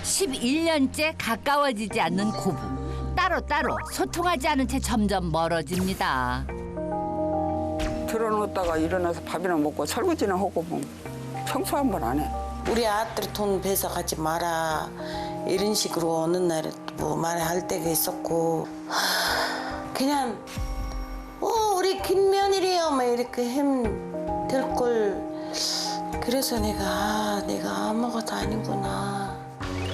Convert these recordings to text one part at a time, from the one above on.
11년째 가까워지지 않는 고부. 따로따로 소통하지 않은 채 점점 멀어집니다. 들어놓다가 일어나서 밥이나 먹고 설거지나 하고 뭐 청소 한 번 안 해. 우리 아들 돈 뺏어 가지 마라 이런 식으로 어느 날에 뭐 말할 때가 있었고 그냥 우리 김며느리요 막 이렇게 힘들 걸. 그래서 내가 아무것도 아니구나.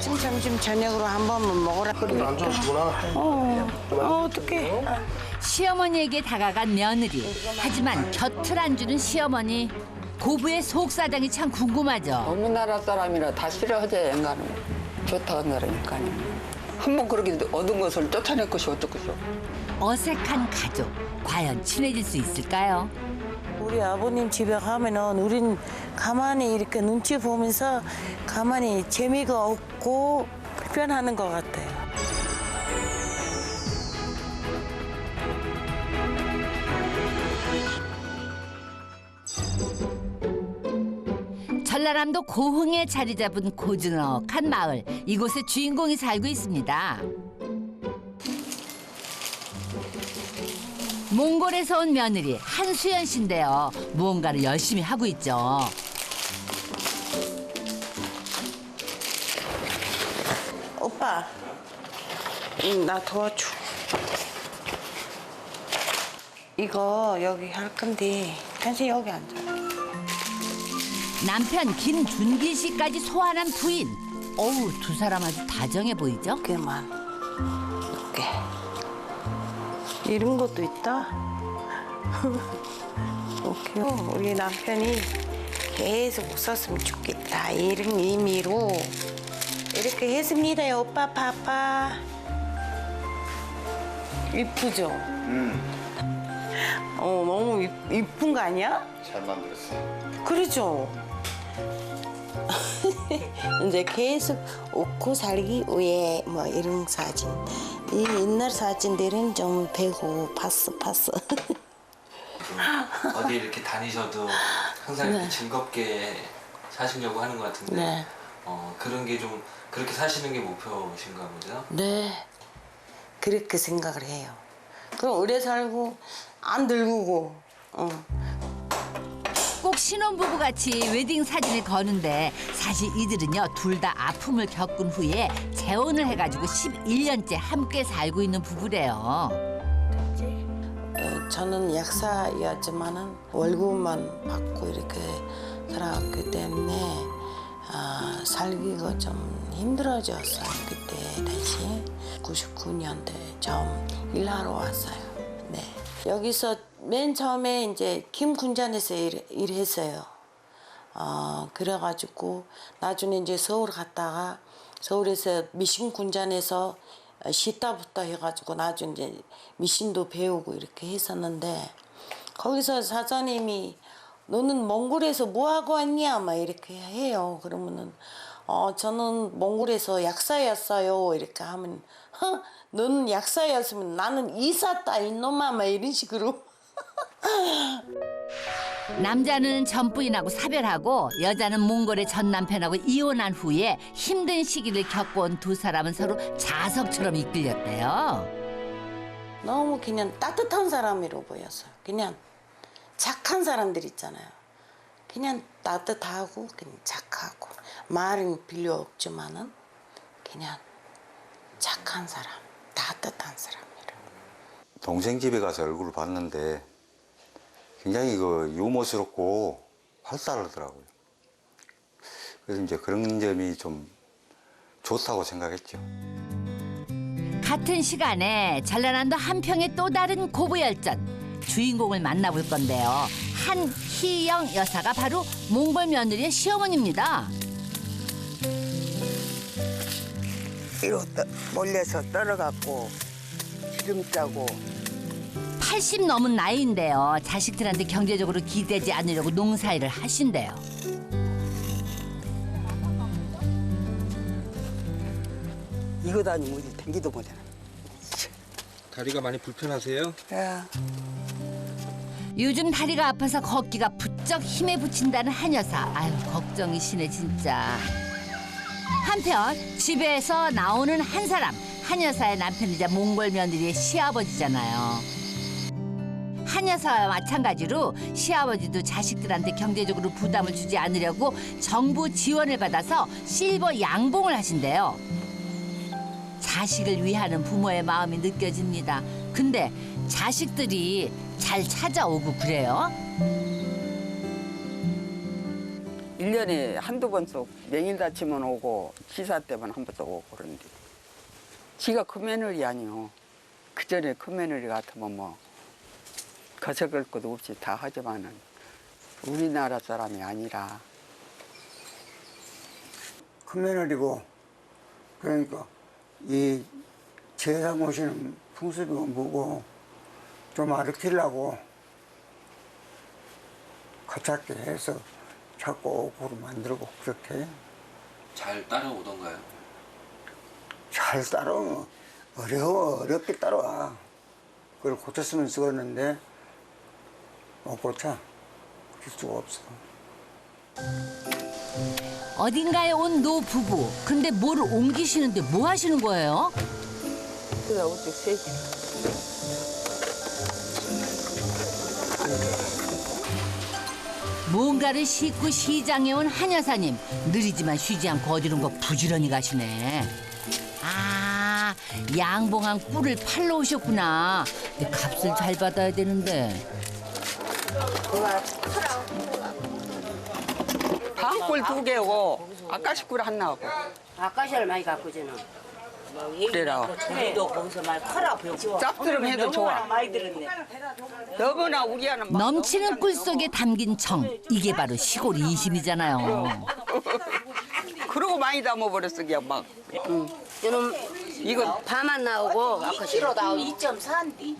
지금 점심 저녁으로 한 번만 먹으라. 허리가 안 좋으시구나. 어떡해. 시어머니에게 다가간 며느리. 하지만 곁을 안 주는 시어머니. 고부의 속사정이 참 궁금하죠. 어느 나라 사람이라 다 싫어하지 인간은. 좋다고 그러니까요. 한번 그렇게 얻은 것을 쫓아낼 것이 어쩌겠어. 어색한 가족. 과연 친해질 수 있을까요? 우리 아버님 집에 가면은 우린 가만히 이렇게 눈치 보면서 가만히 재미가 없고 불편하는 것 같아요. 전라남도 고흥에 자리 잡은 고즈넉한 마을. 이곳에 주인공이 살고 있습니다. 몽골에서 온 며느리 한수연 씨인데요. 무언가를 열심히 하고 있죠. 오빠, 나 도와줘. 이거 여기 할 건데 당신 여기 앉아. 남편 김준기 씨까지 소환한 부인. 어우, 두 사람 아주 다정해 보이죠? 꽤만. 이렇게. 이런 것도 있다. 오케이. 우리 남편이 계속 웃었으면 좋겠다. 이런 의미로 이렇게 했습니다. 오빠 파파. 이쁘죠? 너무 이쁜 거 아니야? 잘 만들었어. 그렇죠. 이제 계속 웃고 살기 위해 뭐 이런 사진. 이 옛날 사진들은 좀 배고 봤어. 어디 이렇게 다니셔도 항상 이렇게 즐겁게 사시려고 하는 것 같은데 네. 그런 게 좀 그렇게 사시는 게 목표이신가 보죠? 네. 그렇게 생각을 해요. 그럼 오래 살고 안 늙고. 꼭 신혼부부 같이 웨딩 사진을 거는데 사실 이들은요 둘 다 아픔을 겪은 후에 재혼을 해가지고 11년째 함께 살고 있는 부부래요. 저는 약사였지만은 월급만 받고 이렇게 살아왔기 때문에 살기가 좀 힘들어졌어요. 그때 다시 99년대 처음 일하러 왔어요. 네. 여기서 맨 처음에 이제 김군잔에서 일했어요. 그래가지고 나중에 이제 서울 갔다가 서울에서 미신군잔에서 시타부터 해가지고 나중에 이제 미신도 배우고 이렇게 했었는데 거기서 사장님이 너는 몽골에서 뭐 하고 왔냐 막 이렇게 해요. 그러면은 저는 몽골에서 약사였어요. 이렇게 하면 너는 약사였으면 나는 이사다 이놈아 막 이런 식으로. 남자는 전 부인하고 사별하고 여자는 몽골의 전 남편하고 이혼한 후에 힘든 시기를 겪어온 두 사람은 서로 자석처럼 이끌렸대요. 너무 그냥 따뜻한 사람으로 보였어요. 그냥 착한 사람들 있잖아요. 그냥 따뜻하고 그냥 착하고 말은 필요 없지만은 그냥 착한 사람, 따뜻한 사람이라. 동생 집에 가서 얼굴을 봤는데 굉장히 유머스럽고 활달하더라고요. 그래서 이제 그런 점이 좀 좋다고 생각했죠. 같은 시간에 전라남도 한평의 또 다른 고부열전. 주인공을 만나볼 건데요. 한희영 여사가 바로 몽골 며느리의 시어머니입니다. 이거 몰려서 떨어갖고 기름 짜고 80 넘은 나이인데요. 자식들한테 경제적으로 기대지 않으려고 농사일을 하신대요. 이거 다니면 어디 댕기도 못해. 다리가 많이 불편하세요? 야, 요즘 다리가 아파서 걷기가 부쩍 힘에 부친다는 한 여사. 아유 걱정이시네 진짜. 한편 집에서 나오는 한 사람, 한 여사의 남편이자 몽골 며느리의 시아버지잖아요. 한 여사와 마찬가지로 시아버지도 자식들한테 경제적으로 부담을 주지 않으려고 정부 지원을 받아서 실버 양봉을 하신대요. 자식을 위하는 부모의 마음이 느껴집니다. 근데 자식들이 잘 찾아오고 그래요? 1년에 한두 번씩 명일 다치면 오고 기사 때문에 한 번씩 오고 그런데 지가 큰 며느리 아니요. 그전에 큰 며느리 같으면 뭐 거저걸 것도 없이 다 하지만은 우리나라 사람이 아니라 큰 며느리고 그러니까 이 제사 모시는 풍습이고 뭐고 좀 가르치려고 거창하게 해서 자꾸 오고를 만들고 그렇게 잘 따라오던가요? 잘 따라오면 어렵게 따라와. 그걸 고쳤으면 쓰겠는데 못 고쳐. 그럴 수가 없어. 어딘가에 온 노부부. 근데 뭐를 옮기시는데 뭐 하시는 거예요? 그래서 어떻게 세지? 뭔가를 싣고 시장에 온 한 여사님. 느리지만 쉬지 않고 어디론가 부지런히 가시네. 아, 양봉한 꿀을 팔러 오셨구나. 근데 값을 잘 받아야 되는데. 방꿀 2개고 아까시 꿀 하나고. 아까시를 많이 갖고 저는. 그래라. 우리도 거기서 말 커라 배워. 짭조름 해도 좋아. 많이 들었네. 너무나 우리 아는 넘치는 꿀 속에 담긴 정. 이게 바로 시골 인심이잖아요. 그러고 많이 담아버렸어 그냥 막. 저는 이거 파만 나오고 아까시로 나오고 2.4인데.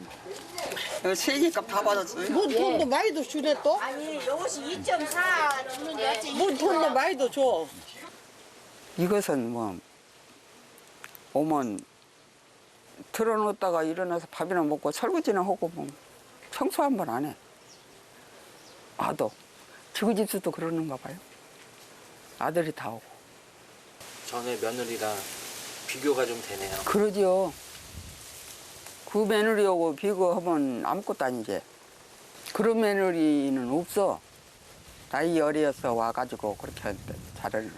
이거 세계값 다 받았어요. 뭐 돈도 많이도 주네 또? 아니 이것이 2.4 주는데 뭐 돈도 많이도 줘. 이것은 뭐 오면 틀어놓다가 일어나서 밥이나 먹고 설거지나 하고 뭐 청소 한 번 안 해. 아도 지구 집수도 그러는가 봐요. 아들이 다 오고. 전에 며느리랑 비교가 좀 되네요. 그러지요. 그 며느리하고 비교하면 아무것도 아니지. 그런 며느리는 없어. 나이 어려서 와가지고 그렇게 잘하는.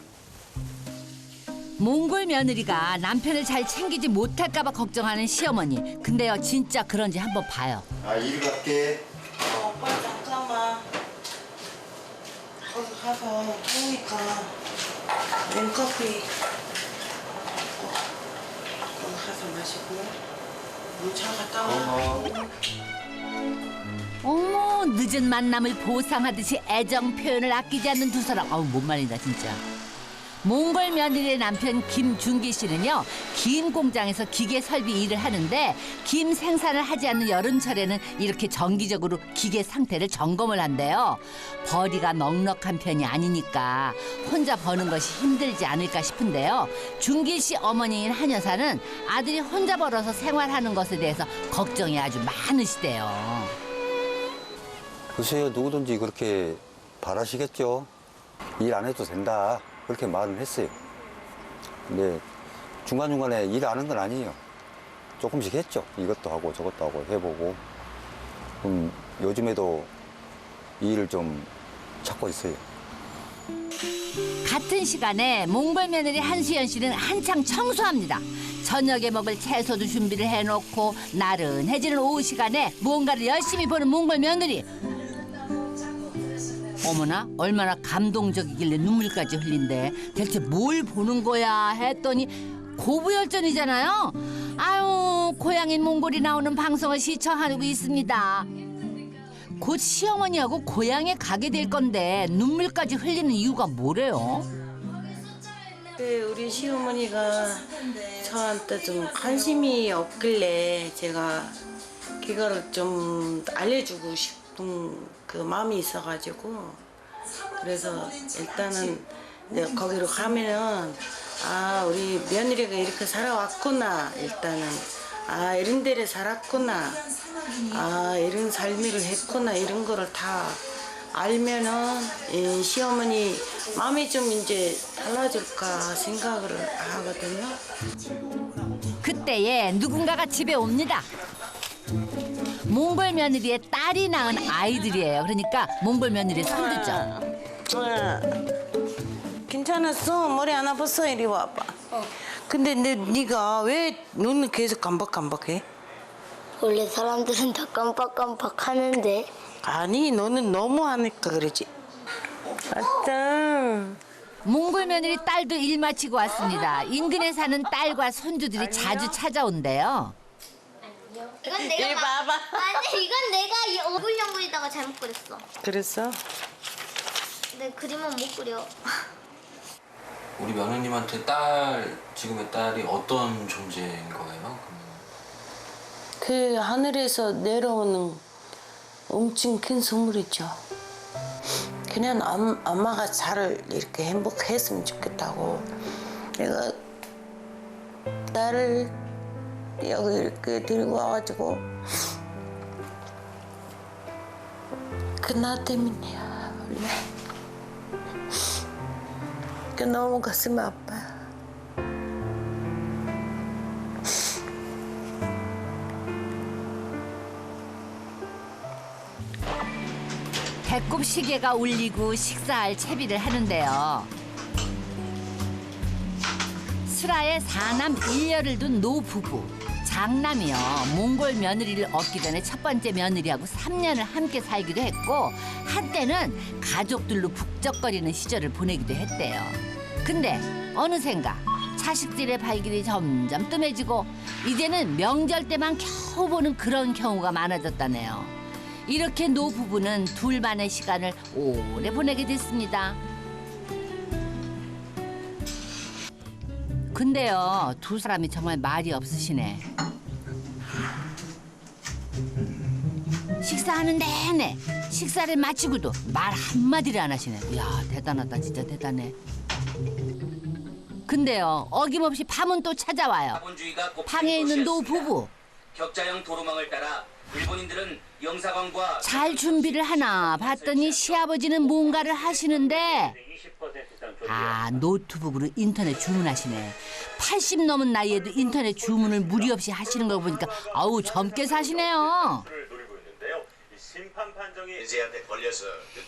몽골 며느리가 남편을 잘 챙기지 못할까 봐 걱정하는 시어머니. 근데요, 진짜 그런지 한번 봐요. 아, 일 갈게. 오빠 잠깐만. 거기 가서 보니까 냉커피 거기 가서 마시고 차 갔다 와. 어머, 늦은 만남을 보상하듯이 애정 표현을 아끼지 않는 두 사람. 아우, 못 말린다 진짜. 몽골 며느리의 남편 김준기 씨는요, 김 공장에서 기계 설비 일을 하는데 김 생산을 하지 않는 여름철에는 이렇게 정기적으로 기계 상태를 점검을 한대요. 벌이가 넉넉한 편이 아니니까 혼자 버는 것이 힘들지 않을까 싶은데요. 준기 씨 어머니인 한 여사는 아들이 혼자 벌어서 생활하는 것에 대해서 걱정이 아주 많으시대요. 글쎄요, 누구든지 그렇게 바라시겠죠. 일 안 해도 된다. 그렇게 말을 했어요. 근데 중간중간에 일 안 하는 건 아니에요. 조금씩 했죠. 이것도 하고 저것도 하고 해보고. 요즘에도 일을 좀 찾고 있어요. 같은 시간에 몽골 며느리 한수연 씨는 한창 청소합니다. 저녁에 먹을 채소도 준비를 해놓고 나른해지는 오후 시간에 무언가를 열심히 보는 몽골 며느리. 어머나, 얼마나 감동적이길래 눈물까지 흘린대. 대체 뭘 보는 거야 했더니 고부열전이잖아요. 아유, 고향인 몽골이 나오는 방송을 시청하고 있습니다. 곧 시어머니하고 고향에 가게 될 건데 눈물까지 흘리는 이유가 뭐래요? 우리 시어머니가 저한테 좀 관심이 없길래 제가 그거를 좀 알려주고 싶은 그 마음이 있어가지고 그래서 일단은 이제 거기로 가면은 아 우리 며느리가 이렇게 살아왔구나 일단은 아 이런 데를 살았구나 아 이런 삶을 했구나 이런 거를 다 알면은 시어머니 마음이 좀 이제 달라질까 생각을 하거든요. 그때에 누군가가 집에 옵니다. 몽골 며느리의 딸이 낳은 아이들이에요. 그러니까 몽골 며느리 손주죠. 괜찮았어? 머리 안 아팠어? 이리 와봐. 근데 네가 왜 눈은 계속 깜박깜박해? 원래 사람들은 다 깜빡깜빡 하는데. 아니 너는 너무 하니까 그러지. 맞다. 몽골 며느리 딸도 일 마치고 왔습니다. 인근에 사는 딸과 손주들이 자주 찾아온대요. 이건 내가 이리 봐봐. 아니 이건 내가 오글영글이다가 잘못 그렸어. 그랬어? 내 그림은 못 그려. 우리 며느님한테 지금의 딸이 어떤 존재인 거예요? 그 하늘에서 내려오는 엄청 큰 선물이죠. 그냥 엄마가 잘 이렇게 행복했으면 좋겠다고. 내가 딸을 여기 이렇게 데리고 와가지고 그 나 때문이야 원래. 그 너무 가슴이 아파. 배꼽 시계가 울리고 식사할 채비를 하는데요. 슬하에 4남 1녀를 둔 노부부. 장남이요. 몽골 며느리를 얻기 전에 첫 번째 며느리하고 3년을 함께 살기도 했고 한때는 가족들로 북적거리는 시절을 보내기도 했대요. 근데 어느샌가 자식들의 발길이 점점 뜸해지고 이제는 명절 때만 겨우 보는 그런 경우가 많아졌다네요. 이렇게 노부부는 둘만의 시간을 오래 보내게 됐습니다. 근데요, 두 사람이 정말 말이 없으시네. 식사하는 내내 식사를 마치고도 말 한마디를 안 하시네. 이야, 대단하다, 진짜 대단해. 근데요, 어김없이 밤은 또 찾아와요. 방에 있는 노부부. 격자형 도로망을 따라 일본인들은 영사관과 잘 준비를 하나 봤더니 시아버지는 뭔가를 하시는데 노트북으로 인터넷 주문하시네. 80 넘은 나이에도 인터넷 주문을 무리 없이 하시는 걸 보니까 아우 젊게 사시네요.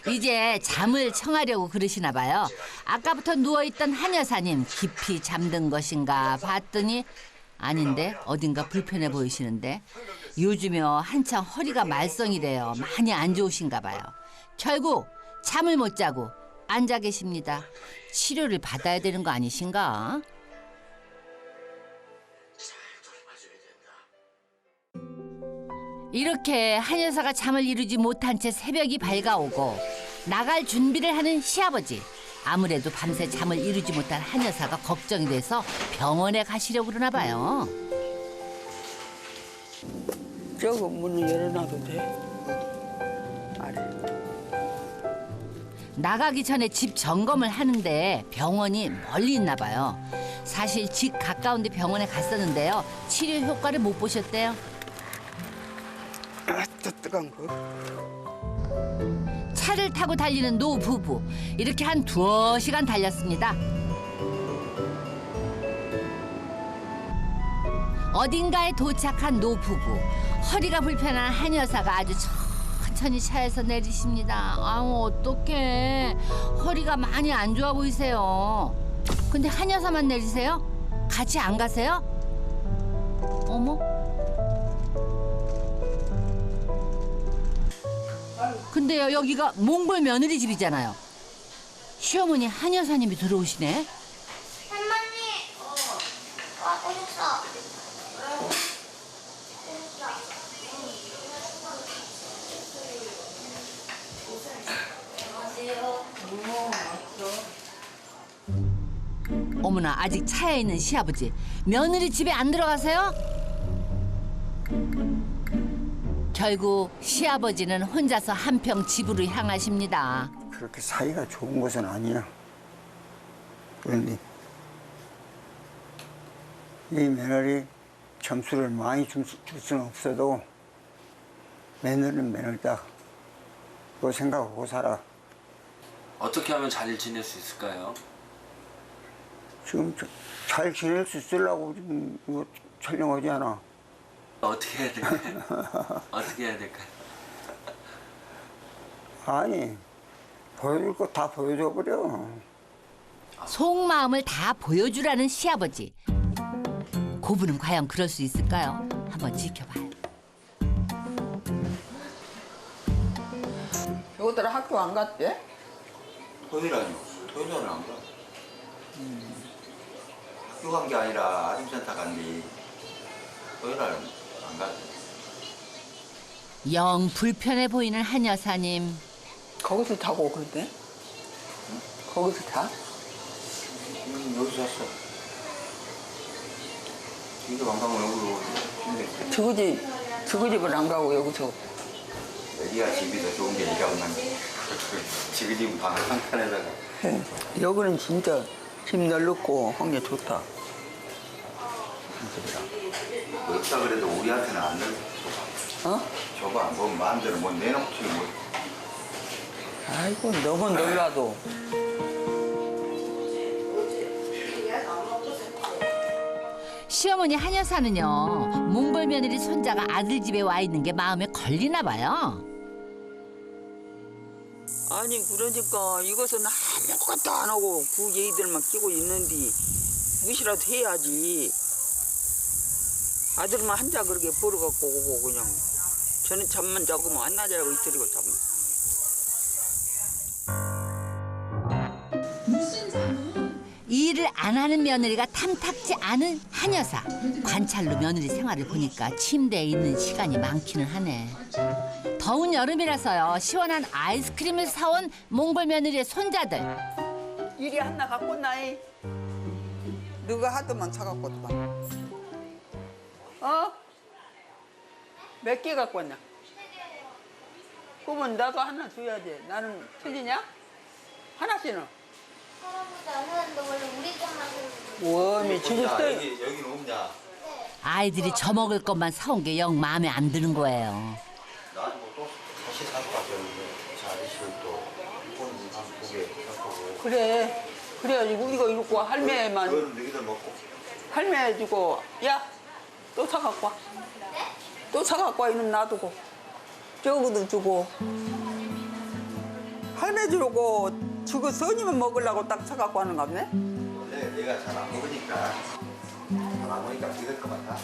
이제 잠을 청하려고 그러시나 봐요. 아까부터 누워있던 한 여사님 깊이 잠든 것인가 봤더니 아닌데 어딘가 불편해 보이시는데 요즘요 한창 허리가 말썽이래요. 많이 안 좋으신가 봐요. 결국 잠을 못 자고 앉아 계십니다. 치료를 받아야 되는 거 아니신가? 이렇게 한 여사가 잠을 이루지 못한 채 새벽이 밝아오고 나갈 준비를 하는 시아버지. 아무래도 밤새 잠을 이루지 못한 한 여사가 걱정이 돼서 병원에 가시려고 그러나 봐요. 저거 문을 열어놔도 돼? 아래. 나가기 전에 집 점검을 하는데 병원이 멀리 있나 봐요. 사실 집 가까운데 병원에 갔었는데요. 치료 효과를 못 보셨대요. 뜨뜻한 거. 차를 타고 달리는 노부부. 이렇게 한 2시간 달렸습니다. 어딘가에 도착한 노부부. 허리가 불편한 한 여사가 아주 천천히 차에서 내리십니다. 아우 어떡해. 허리가 많이 안 좋아 보이세요. 근데 한 여사만 내리세요? 같이 안 가세요? 어머. 근데요 여기가 몽골 며느리 집이잖아요. 시어머니 한 여사님이 들어오시네. 할머니, 오셨어. 어머나 아직 차에 있는 시아버지. 며느리 집에 안 들어가세요? 결국 시아버지는 혼자서 한평 집으로 향하십니다. 그렇게 사이가 좋은 것은 아니야. 그런데 이 며느리 점수를 많이 줄 수는 없어도 며느리는 며느리다. 그거 생각하고 살아. 어떻게 하면 잘 지낼 수 있을까요? 지금 잘 지낼 수 있으려고 지금 이거 촬영하지 않아. 어떻게 해야 될까요? 어떻게 해야 될까요? 아니, 보여줄 거 다 보여줘 버려. 속마음을 다 보여주라는 시아버지. 고부는 과연 그럴 수 있을까요? 한번 지켜봐요. 이것들 학교 안 갔대? 토요일 토요일은 안 가. 학교 간 게 아니라 아동센터 간뒤 토요일은 안 가. 영 불편해 보이는 한 여사님. 거기서 자고 그러대? 거기서 자? 여기서 잤어. 이거 안 가면 여기로 저거 집을 안 가고 여기서. 여기가 집이 더 좋은 게 네가 없는 게. 지금 집 방 한 칸에다가. 여기는 진짜 집 넓고 한 게 좋다. 없다 그래도 우리한테는 안 넓어. 어? 저거 뭐 마음대로 뭐 내놓지 뭐. 아이고 너무 놀라도. 시어머니 한 여사는요, 몽골 며느리 손자가 아들 집에 와 있는 게 마음에 걸리나 봐요. 아니 그러니까 이것은 아무것도 안 하고 그 얘기들만 끼고 있는데 무시라도 해야지. 아들만 한자 그렇게 벌어갖고 오고 그냥 저는 잠만 자고 뭐 안 나자고 이틀이고 잠. 일을 안 하는 며느리가 탐탁지 않은 한 여사. 관찰로 며느리 생활을 보니까 침대에 있는 시간이 많기는 하네. 더운 여름이라서요, 시원한 아이스크림을 사온 몽골 며느리의 손자들. 이리 하나 갖고 나이. 누가 하더만 사갖고 와. 어? 몇 개 갖고 왔냐? 그러면 나도 하나 줘야지. 나는 틀리냐? 하나씩은. 할아버지 안 하는데 원래 우리 것만 웜이 죽었어. 여기는 없냐? 아이들이 저먹을 것만 사온 게 영 마음에 안 드는 거예요. 나는 뭐또 다시 살 것 같았는데 저 아저씨를 또 이쁜 보게 갖고 그래. 그래가지고 이거 입고 할매만. 그거는 너희들 먹고 할매 주고 야 또 사갖고 와. 또 사갖고 와 이놈 놔두고 저거도 주고 할매 주고 주고 선이만 먹으려고 딱 사갖고 하는가 보네. 원래 내가 잘 안 먹으니까 잘 안 먹으니까 비릴 것 같아.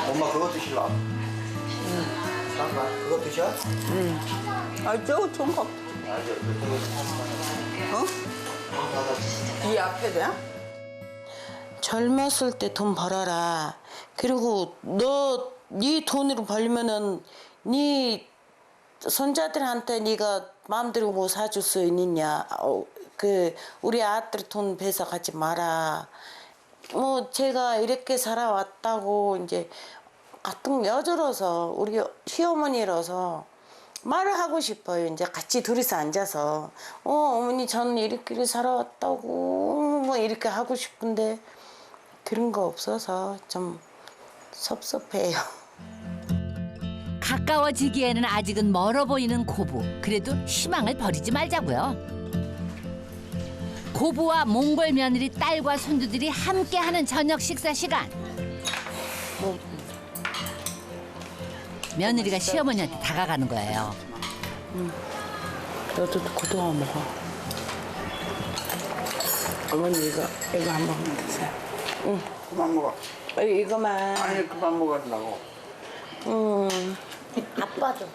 엄마 그거 드실라? 잠깐 그거 드셔? 아 저거 총각. 어? 이 앞에다? 젊었을 때 돈 벌어라. 그리고 네 돈으로 벌면은 네 손자들한테 네가 마음대로 뭐 사줄 수 있느냐. 우리 아들 돈 뺏어 가지 마라. 뭐 제가 이렇게 살아왔다고 이제 같은 여자로서 우리 시어머니로서 말을 하고 싶어요. 이제 같이 둘이서 앉아서 어머니 저는 이렇게 살아왔다고 뭐 이렇게 하고 싶은데 그런 거 없어서 좀 섭섭해요. 가까워지기에는 아직은 멀어 보이는 고부. 그래도 희망을 버리지 말자고요. 고부와 몽골 며느리 딸과 손주들이 함께하는 저녁 식사 시간. 며느리가 시어머니한테 다가가는 거예요. 너도 고등어 먹어. 어머니 이거 한번 드세요. 응. 그만 먹어. 이거만. 아니 그만 먹으려고. 아빠도.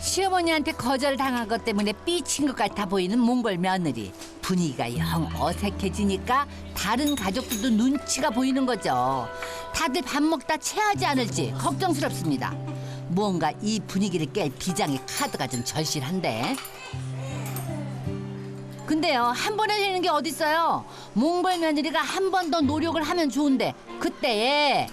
시어머니한테 거절당한 것 때문에 삐친 것 같아 보이는 몽골 며느리. 분위기가 영 어색해지니까 다른 가족들도 눈치가 보이는 거죠. 다들 밥 먹다 체하지 않을지 걱정스럽습니다. 무언가 이 분위기를 깰 비장의 카드가 좀 절실한데. 근데요, 한 번에 되는 게 어딨어요? 몽골 며느리가 한 번 더 노력을 하면 좋은데 그때에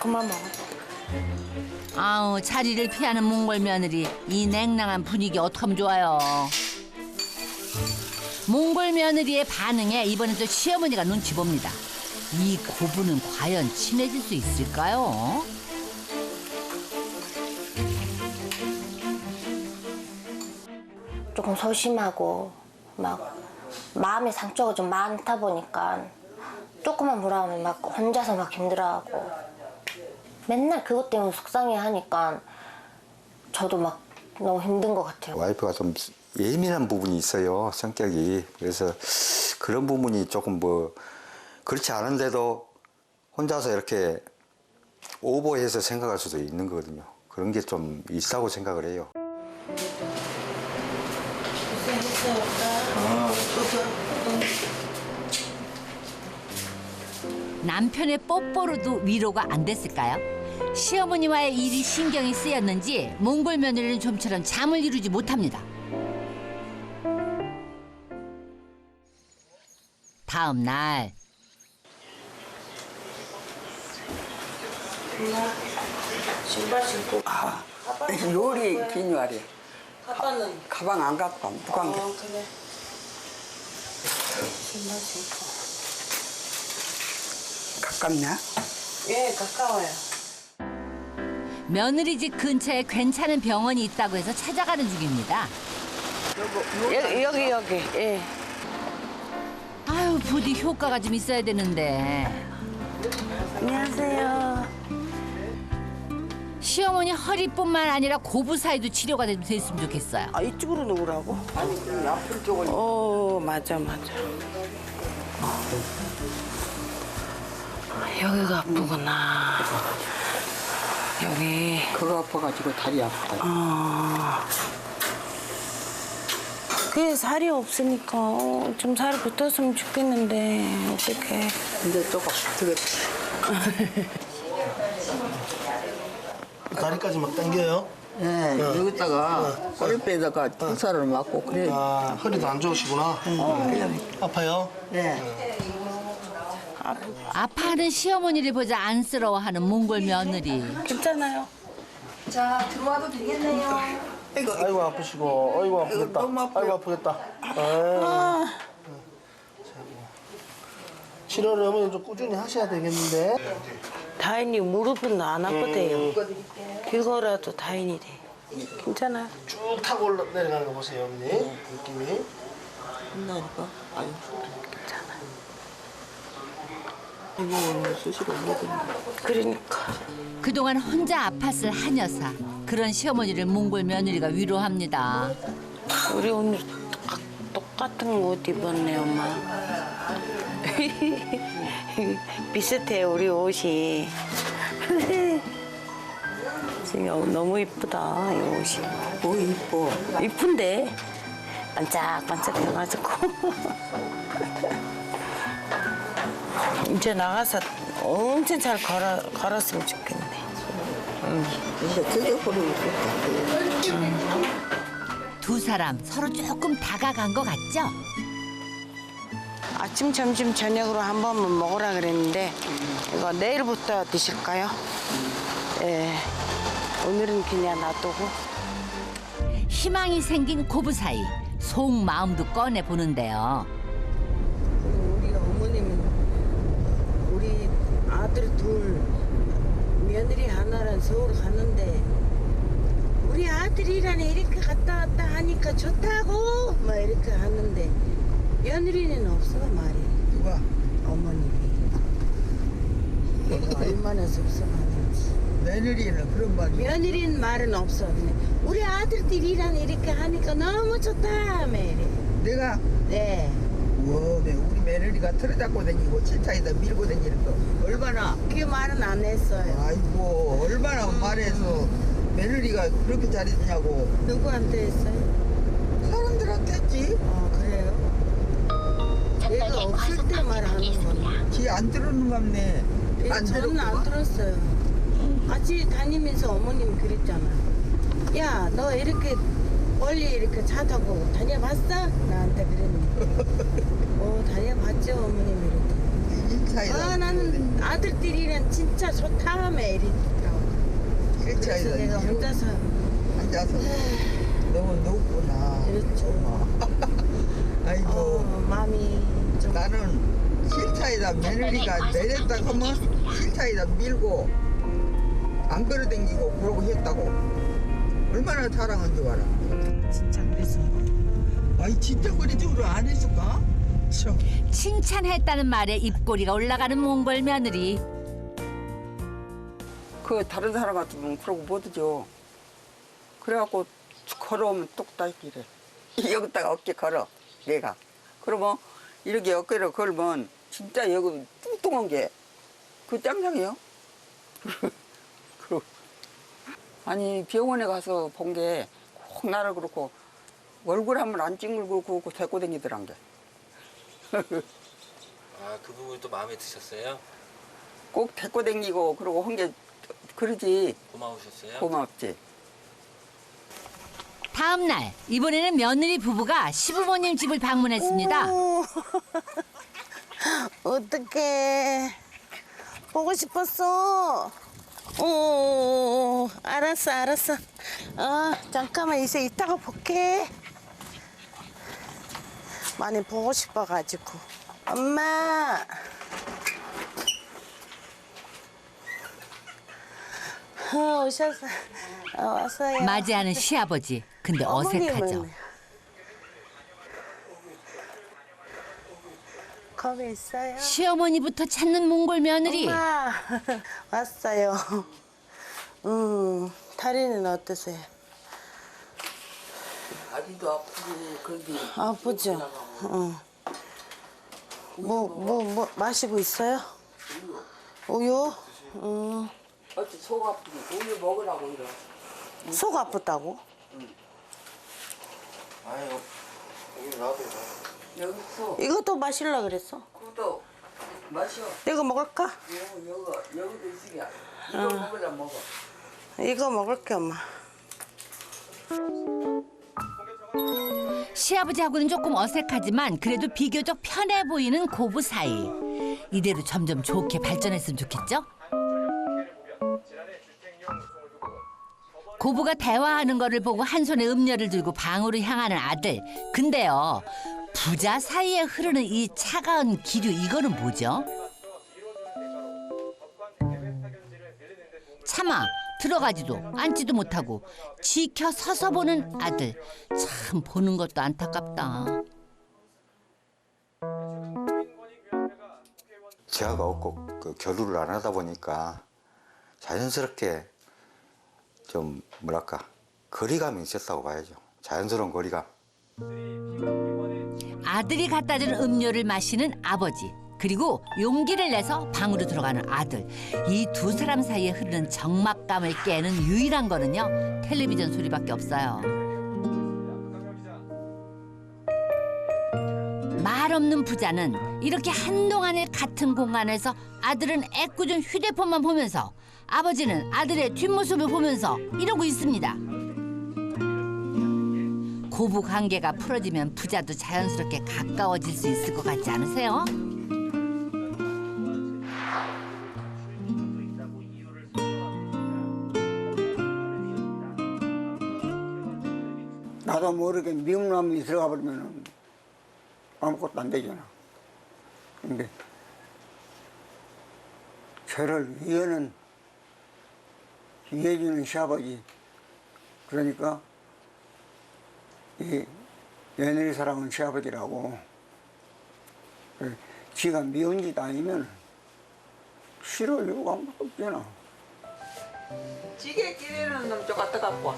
그만 먹어. 아우, 자리를 피하는 몽골 며느리. 이 냉랭한 분위기 어떡하면 좋아요. 몽골 며느리의 반응에 이번엔 또 시어머니가 눈치 봅니다. 이 고부는 과연 친해질 수 있을까요? 조금 소심하고 막 마음의 상처가 좀 많다 보니까 조금만 뭐라 하면 막 혼자서 막 힘들어하고 맨날 그것 때문에 속상해하니까 저도 막 너무 힘든 것 같아요. 와이프가 좀 예민한 부분이 있어요, 성격이. 그래서 그런 부분이 조금 뭐 그렇지 않은데도 혼자서 이렇게 오버해서 생각할 수도 있는 거거든요. 그런 게 좀 있다고 생각을 해요. 남편의 뽀뽀로도 위로가 안 됐을까요? 시어머니와의 일이 신경이 쓰였는지 몽골 며느리는 좀처럼 잠을 이루지 못합니다. 다음 날 신발 신고. 요리 기뉴아리. 아빠는 가방 안 갖고 가. 무거운 게. 그래. 신발 신고. 가깝냐? 예, 가까워요. 며느리 집 근처에 괜찮은 병원이 있다고 해서 찾아가는 중입니다. 여기. 예. 아유, 부디 효과가 좀 있어야 되는데. 안녕하세요. 시어머니 허리뿐만 아니라 고부 사이도 치료가 됐으면 좋겠어요. 아, 이쪽으로 놓으라고? 아니, 그 아픈 쪽은 맞아. 여기가 아프구나. 여기. 그거 아파가지고 다리 아프다. 그게 살이 없으니까 좀 살이 붙었으면 좋겠는데 어떡해. 근데 조금 되겠다. 다리까지 막 당겨요? 네, 여기다가 꼬리뼈에다가 주사를 맞고 그래. 아, 허리도 안 좋으시구나. 아파요? 네. 아파하는 시어머니를 보자 안쓰러워하는 몽골 며느리. 괜찮아요. 아이고 아프시고, 아이고 아프겠다. 너무 아파요. 아이고 아프겠다. 치료를 어머니 좀 꾸준히 하셔야 되겠는데. 다행히 무릎은 안 아프대요. 그거라도 다행이래. 괜찮아요. 쭉 타고 내려가는 거 보세요, 어머니. 느낌이. 한다니까. 아유, 괜찮아요. 이거 수시로 먹거든요. 그러니까. 그동안 혼자 아팠을 한 여사. 그런 시어머니를 몽골 며느리가 위로합니다. 우리 오늘 똑같은 옷 입었네, 엄마. 비슷해, 우리 옷이. 지금 너무 이쁘다, 이 옷이. 뭐 이뻐. 이쁜데? 반짝반짝해가지고. 이제 나가서 엄청 잘 걸었으면 좋겠네. 이제 뜯어버리고 싶다. 두 사람 서로 조금 다가간 것 같죠? 아침, 점심, 저녁으로 한 번만 먹으라 그랬는데 이거 내일부터 드실까요? 예. 오늘은 그냥 놔두고. 희망이 생긴 고부 사이. 속마음도 꺼내보는데요. 우리 어머님은 우리 아들 둘, 며느리 하나랑 서울 가는데 우리 아들이랑 이렇게 갔다 왔다 하니까 좋다고 막 이렇게 하는데 며느리는 없어 말이. 누가? 어머님이. 얼마나 속상하는지. 며느리는 그런 말이. 며느리는 말은 없어. 그냥 우리 아들들이랑 이렇게 하니까 너무 좋다 매 이래. 내가 네. 우와, 우리 며느리가 틀어잡고 다니고 칠차에다 밀고 다니는 거 얼마나. 그 말은 안 했어요. 아이고, 얼마나 말해서 며느리가 그렇게 잘해주냐고. 누구한테 했어요? 사람들한테 했지. 그래요? 얘가 없을 때 말하는 거네. 지 안 들었는 갑네. 안 저는 들었구만. 안 들었어요. 같이 다니면서 어머님이 그랬잖아. 야, 너 이렇게 멀리 이렇게 차 타고 다녀봤어? 나한테 그랬는데. 다녀봤죠, 어머님이 이렇게. 나는 아들들이랑 진짜 좋다며 이랬더라고. 그래서 내가 혼자서 너무 높구나. 그렇죠. 아이고 마음이 좀. 나는 실차에다 며느리가 내렸다 하면 실차에다 밀고 안 걸어댕기고 그러고 했다고. 얼마나 자랑한 줄 알아. 진짜 그래서. 아이 진짜 그런 식으로 안 했을까? 칭찬했다는 말에 입꼬리가 올라가는 몽골 며느리. 그 다른 사람 같으면 그러고 못하죠. 그래갖고 걸어오면 뚝딱 이래. 여기다가 어깨 걸어 내가. 그러면 이렇게 어깨를 걸면 진짜 여기 뚱뚱한 게 그 짱짱해요. 아니 병원에 가서 본 게 꼭 나를 그렇고 얼굴 한번 안 찡글고 그렇고 데리고 다니더란 게. 아, 그 부분이 또 마음에 드셨어요? 꼭 데리고 다니고 그러고 한 게 그러지. 고마우셨어요? 고맙지. 다음 날 이번에는 며느리 부부가 시부모님 집을 방문했습니다. 어떡해. 보고 싶었어. 알았어. 잠깐만 이제 이따가 볼게. 많이 보고 싶어가지고. 엄마. 오셨어. 왔어요. 맞이하는 시아버지. 근데 어색하죠. 어머님은 거기 있어요. 시어머니부터 찾는 몽골 며느리. 엄마 왔어요. 다리는 어떠세요? 다리도 아프고 그런데 아프죠? 뭐 마시고 있어요? 우유? 어째 속 아프지. 우유 먹으라고 이래. 속 아프다고? 아유, 여기 놔둬요. 여기서 이것도 마실라 그랬어? 그것도 마셔. 이거 먹을까? 여기도 있으랴. 이거 먹으라 먹어. 이거 먹을게 엄마. 시아버지하고는 조금 어색하지만 그래도 비교적 편해 보이는 고부 사이. 이대로 점점 좋게 발전했으면 좋겠죠? 고부가 대화하는 거를 보고 한 손에 음료를 들고 방으로 향하는 아들. 근데요, 부자 사이에 흐르는 이 차가운 기류, 이거는 뭐죠? 차마 들어가지도 앉지도 못하고 지켜 서서 보는 아들. 참 보는 것도 안타깝다. 제아가 없고 그 결혼을 안 하다 보니까 자연스럽게 좀 뭐랄까 거리감이 있었다고 봐야죠. 자연스러운 거리감. 아들이 갖다 준 음료를 마시는 아버지. 그리고 용기를 내서 방으로 들어가는 아들. 이 두 사람 사이에 흐르는 적막감을 깨는 유일한 거는요, 텔레비전 소리밖에 없어요. 말 없는 부자는 이렇게 한동안을 같은 공간에서 아들은 애꿎은 휴대폰만 보면서 아버지는 아들의 뒷모습을 보면서 이러고 있습니다. 고부 관계가 풀어지면 부자도 자연스럽게 가까워질 수 있을 것 같지 않으세요? 나도 모르게 미운 놈이 들어가 버리면 아무것도 안 되잖아. 근데 저를 이해해주는 시아버지, 그러니까 이 며느리 사랑은 시아버지라고. 지가 미운 짓 아니면 싫어할 이유가 아무것도 없잖아. 찌개 끼리는 놈 저 갖다 갖고 와.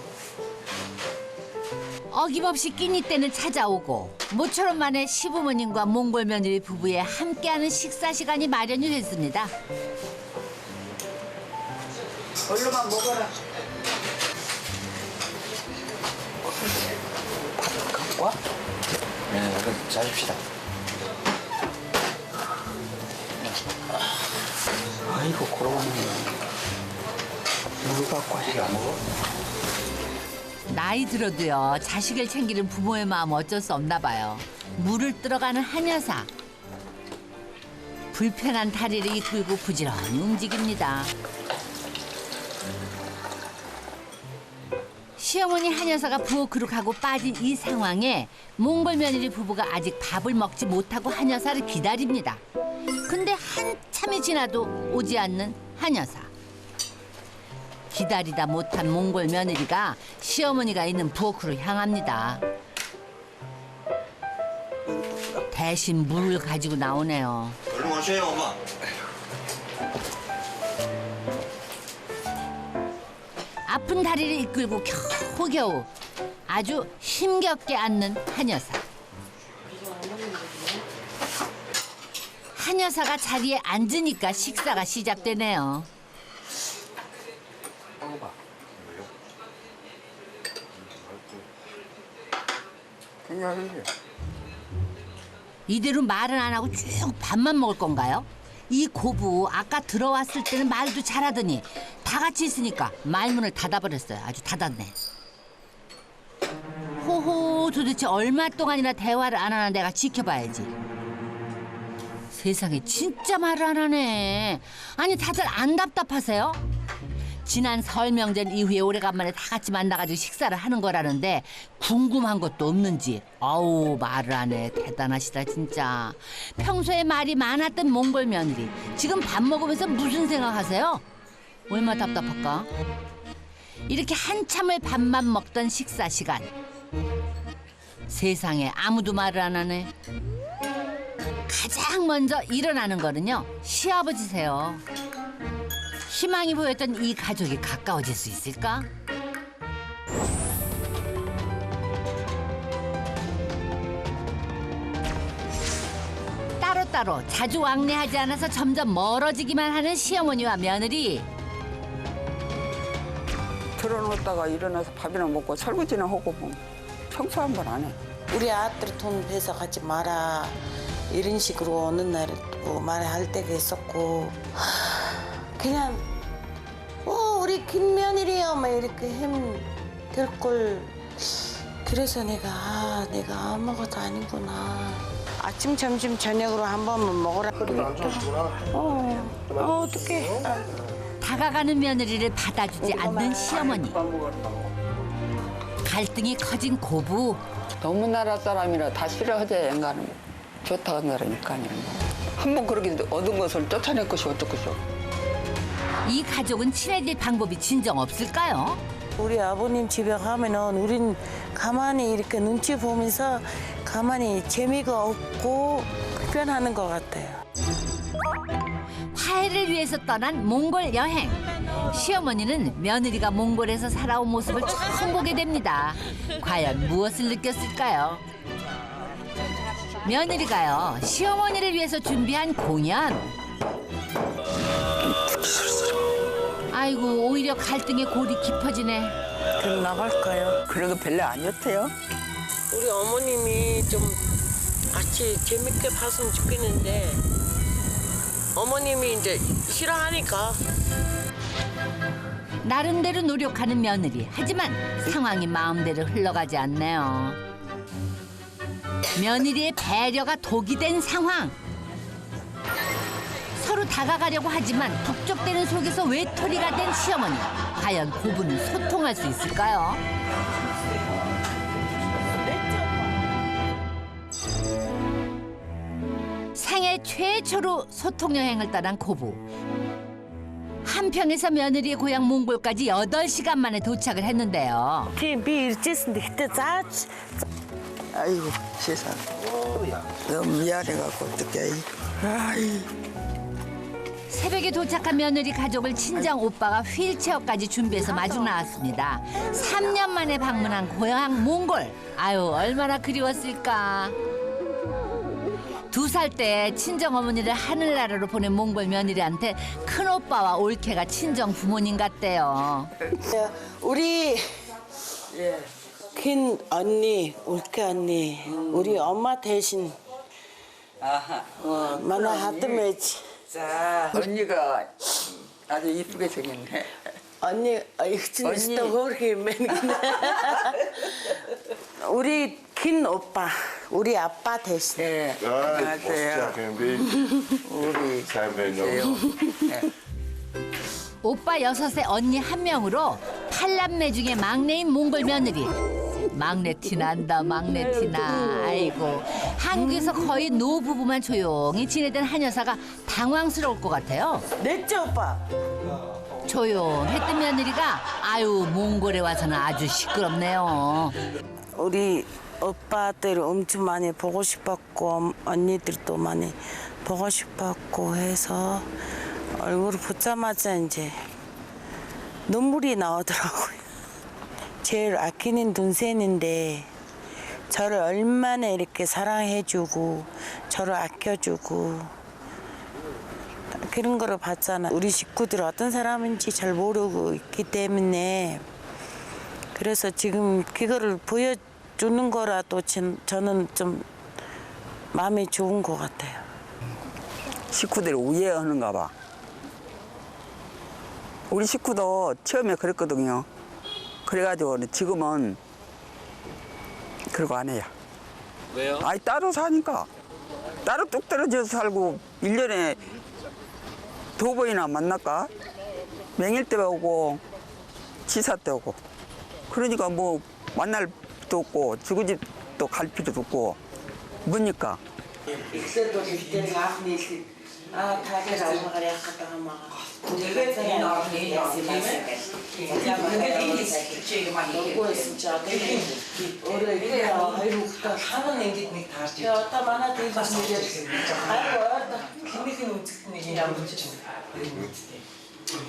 어김없이 끼니 때는 찾아오고 모처럼 만에 시부모님과 몽골 며느리 부부의 함께하는 식사 시간이 마련이 됐습니다. 얼른만 먹어라. 밥 갖고 와? 네, 그럼 자십시다. 아이고 고마워. 물 갖고 와요. 나이 들어도요 자식을 챙기는 부모의 마음 어쩔 수 없나 봐요. 물을 들어가는 한여사. 불편한 다리를 이끌고 부지런히 움직입니다. 시어머니 한여사가 부엌으로 가고 빠진 이 상황에 몽골 며느리 부부가 아직 밥을 먹지 못하고 한여사를 기다립니다. 근데 한참이 지나도 오지 않는 한여사. 기다리다 못한 몽골 며느리가 시어머니가 있는 부엌으로 향합니다. 대신 물을 가지고 나오네요. 얼른 마셔요, 엄마. 아픈 다리를 이끌고 겨우겨우 아주 힘겹게 앉는 한여사. 한여사가 자리에 앉으니까 식사가 시작되네요. 이대로 말은 안 하고 쭉 밥만 먹을 건가요? 이 고부 아까 들어왔을 때는 말도 잘하더니 다 같이 있으니까 말문을 닫아버렸어요. 아주 닫았네. 호호, 도대체 얼마 동안이나 대화를 안 하나 내가 지켜봐야지. 세상에 진짜 말을 안 하네. 아니 다들 안 답답하세요? 지난 설 명절 이후에 오래간만에 다 같이 만나가지고 식사를 하는 거라는데 궁금한 것도 없는지 아우 말을 안 해. 대단하시다 진짜. 평소에 말이 많았던 몽골 며느리 지금 밥 먹으면서 무슨 생각하세요? 얼마나 답답할까? 이렇게 한참을 밥만 먹던 식사 시간. 세상에 아무도 말을 안 하네. 가장 먼저 일어나는 거는요 시아버지세요. 희망이 보였던 이 가족이 가까워질 수 있을까? 따로따로 자주 왕래하지 않아서 점점 멀어지기만 하는 시어머니와 며느리. 틀어놓다가 일어나서 밥이나 먹고 설거지나 하고 뭐 청소 한 번 안 해. 우리 아들 돈 뺏어가지 마라. 이런 식으로 어느 날 뭐 말할 때가 있었고 그냥 우리 김며느리요 막 이렇게 힘들 걸. 그래서 내가 아무것도 아니구나. 아침 점심 저녁으로 한 번만 먹으라. 어떡해. 다가가는 며느리를 받아주지 않는 시어머니. 갈등이 커진 고부. 너무 나라 사람이라 다 싫어하지 앵가는 좋다 한다니까요. 한번 그렇게 얻은 것을 쫓아낼 것이 어떻겠어. 이 가족은 친해질 방법이 진정 없을까요? 우리 아버님 집에 가면은 우린 가만히 이렇게 눈치 보면서 가만히 재미가 없고 불편하는 것 같아요. 화해를 위해서 떠난 몽골 여행. 시어머니는 며느리가 몽골에서 살아온 모습을 처음 보게 됩니다. 과연 무엇을 느꼈을까요? 며느리가요 시어머니를 위해서 준비한 공연. 아이고 오히려 갈등의 골이 깊어지네. 그럼 나갈까요? 그래도 별로 안 좋대요. 우리 어머님이 좀 같이 재밌게 봤으면 좋겠는데 어머님이 이제 싫어하니까. 나름대로 노력하는 며느리. 하지만 상황이 마음대로 흘러가지 않네요. 며느리의 배려가 독이 된 상황. 서로 다가가려고 하지만 북적대는 속에서 외톨이가 된 시어머니. 과연 고부는 소통할 수 있을까요? 생애 최초로 소통 여행을 떠난 고부. 한평에서 며느리의 고향 몽골까지 8시간 만에 도착을 했는데요. 아이고 세상. 너무 미안해갖고 어떡해. 아이. 새벽에 도착한 며느리 가족을 친정 오빠가 휠체어까지 준비해서 마중 나왔습니다. 3년 만에 방문한 고향 몽골. 아유 얼마나 그리웠을까. 2살 때 친정 어머니를 하늘나라로 보낸 몽골 며느리한테 큰 오빠와 올케가 친정 부모님 같대요. 우리 큰 언니, 올케 언니, 우리 엄마 대신 만나 하트매치. 자, 언니가 아주 이쁘게 생겼네. 언니 진짜 그렇게 우리 긴 오빠, 우리 아빠 대신. 네. 안녕하세요. 우리 오빠 6의 언니 1명으로 8남매 중에 막내인 몽골 며느리. 막내 티난다 막내 티나. 아이고 한국에서 거의 노부부만 조용히 지내던 한 여사가 당황스러울 것 같아요. 냈지 오빠? 조용했던 며느리가 아유 몽골에 와서는 아주 시끄럽네요. 우리 오빠들 엄청 많이 보고 싶었고 언니들도 많이 보고 싶었고 해서 얼굴 보자마자 이제 눈물이 나오더라고요. 제일 아끼는 동생인데 저를 얼마나 이렇게 사랑해주고 저를 아껴주고 그런 거를 봤잖아. 우리 식구들 어떤 사람인지 잘 모르고 있기 때문에 그래서 지금 그거를 보여주는 거라도 저는 좀 마음이 좋은 것 같아요. 식구들이 우애하는가 봐. 우리 식구도 처음에 그랬거든요. 그래가지고 지금은 그러고 안 해요. 왜요? 아니 따로 사니까. 따로 뚝 떨어져서 살고 1년에 2번이나 만날까? 맹일 때 오고 지사 때 오고. 그러니까 뭐 만날 필요도 없고 지구 집도 갈 필요도 없고 뭐니까.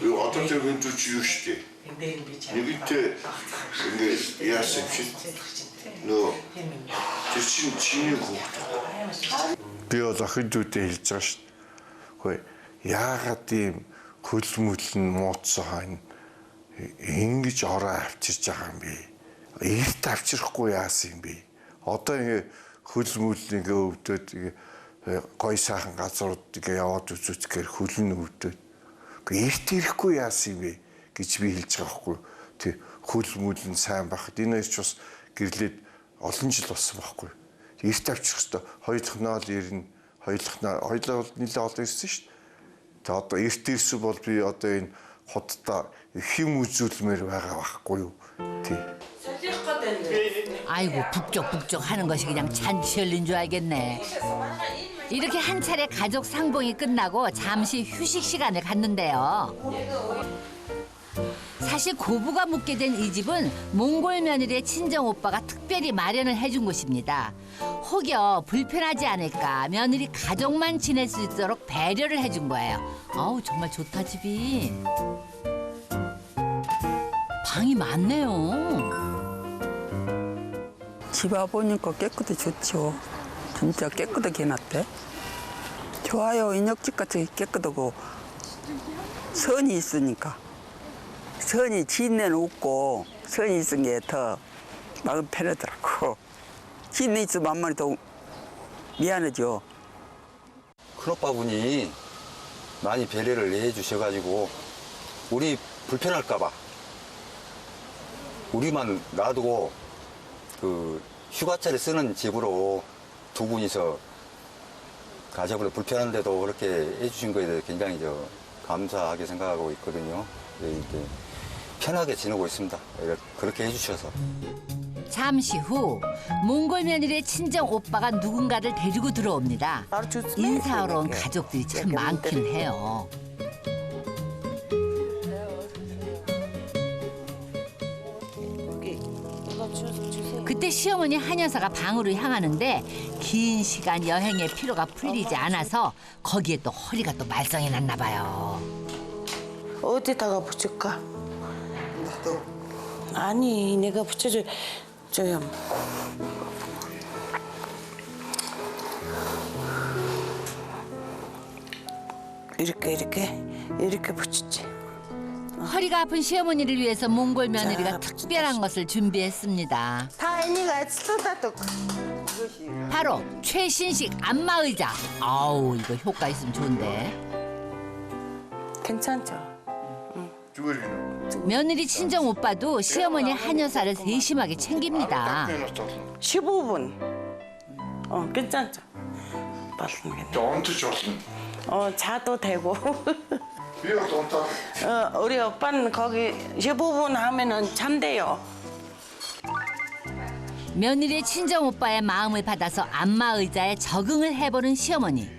요 одоо тэр энэ ч юу штэ. Нэгэнтээ ингээ яасан чи нөө тэр чиний хүүхд. Би бол охин дүүтэй хэлж байгаа штэ. Хөөе яагаад ийм хөлмөлн мууцсан ингэж ороо авчирч байгаа юм бэ? Эрт авчрахгүй яасан юм бэ? Одоо ингээ хөлмөл ингээ өвдөд гой сайхан газрууд ингээ яваад үзүүцгээр хөлн өвдөд. Эрт ирэхгүй яасан юм бэ гэж би хэлж байгаа байхгүй. Тэг хөлмөлн сайн байхад энэ хоёр ч бас гэрлээд олон жил болсон байхгүй. Эрт авчих хэвээр хоёр дахь наал ирнэ. Хоёулаа бол нэлээд олон ирсэн шүү дээ. Тэг одоо эрт ирсэн бол би одоо энэ хотдоо хэм үзүүлмээр байгаа байхгүй юу. Тий. 아이고 북적북적 하는 것이 그냥 잔치 열린 줄 알겠네. 이렇게 한 차례 가족 상봉이 끝나고 잠시 휴식 시간을 갖는데요. 사실 고부가 묵게 된 이 집은 몽골 며느리의 친정 오빠가 특별히 마련을 해준 곳입니다. 혹여 불편하지 않을까 며느리 가족만 지낼 수 있도록 배려를 해준 거예요. 아우 정말 좋다 집이. 방이 많네요. 집 와보니까 깨끗해 좋죠. 진짜 깨끗하게 해놨대. 좋아요. 인혁집같이 깨끗하고 선이 있으니까. 선이 지인네는 없고 선이 있은 게 더 마음 편하더라고. 지인네 있으면 한 마리 더 미안하죠. 큰오빠분이 많이 배려를 해주셔가지고 우리 불편할까 봐 우리만 놔두고 그 휴가차를 쓰는 집으로 두 분이서 가족으로 불편한데도 그렇게 해주신 거에 대해서 굉장히 감사하게 생각하고 있거든요. 이렇게 편하게 지내고 있습니다. 그렇게 해주셔서. 잠시 후 몽골 며느리의 친정 오빠가 누군가를 데리고 들어옵니다. 인사하러 온 가족들이 참 많긴 해요. 그때 시어머니 한 여사가 방으로 향하는데 긴 시간 여행의 피로가 풀리지 않아서 거기에 또 허리가 또 말썽이 났나 봐요. 어디다가 붙일까? 아니 내가 붙여줘요. 이렇게 붙이지. 허리가 아픈 시어머니를 위해서 몽골 며느리가 특별한 것을 준비했습니다. 바로 최신식 안마의자. 아우 이거 효과 있으면 좋은데. 괜찮죠? 며느리 친정 오빠도 시어머니 한여사를 세심하게 챙깁니다. 15분. 괜찮죠? 언제 줬어? 자도 되고. 비가 온다. 우리 오빠는 거기 15분 하면은 잠대요. 며느리의 친정 오빠의 마음을 받아서 안마 의자에 적응을 해보는 시어머니.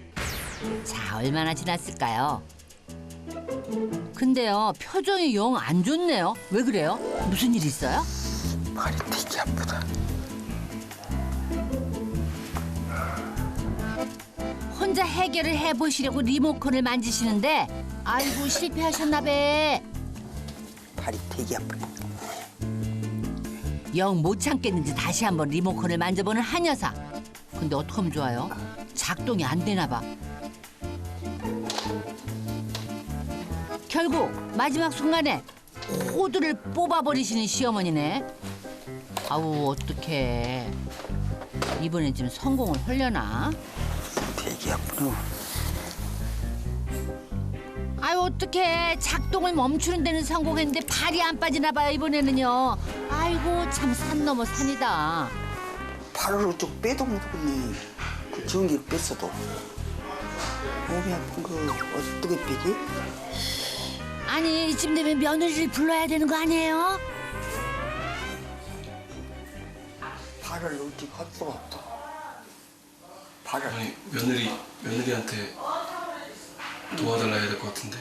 자, 얼마나 지났을까요? 근데요, 표정이 영 안 좋네요. 왜 그래요? 무슨 일 있어요? 발이 되게 아프다. 혼자 해결을 해보시려고 리모컨을 만지시는데 아이고 실패하셨나 봐. 발이 되게 아프네. 영 못 참겠는지 다시 한번 리모컨을 만져보는 한여사. 근데 어떡하면 좋아요? 작동이 안 되나 봐. 결국 마지막 순간에 코드를 뽑아버리시는 시어머니네. 아우 어떡해. 이번엔 좀 성공을 하려나? 되게 아프네. 아유 어떡해. 작동을 멈추는 데는 성공했는데 발이 안 빠지나 봐요 이번에는요. 아이고 참 산 넘어 산이다. 발을 어쩌고 빼도 못하겠네. 그 전기를 뺐어도. 몸이 아픈 거 어떻게 빼지? 아니 이쯤 되면 며느리를 불러야 되는 거 아니에요? 발을 어떻게 할 수가 없다. 발을. 아니 며느리한테 도와달라 해야 될 것 같은데.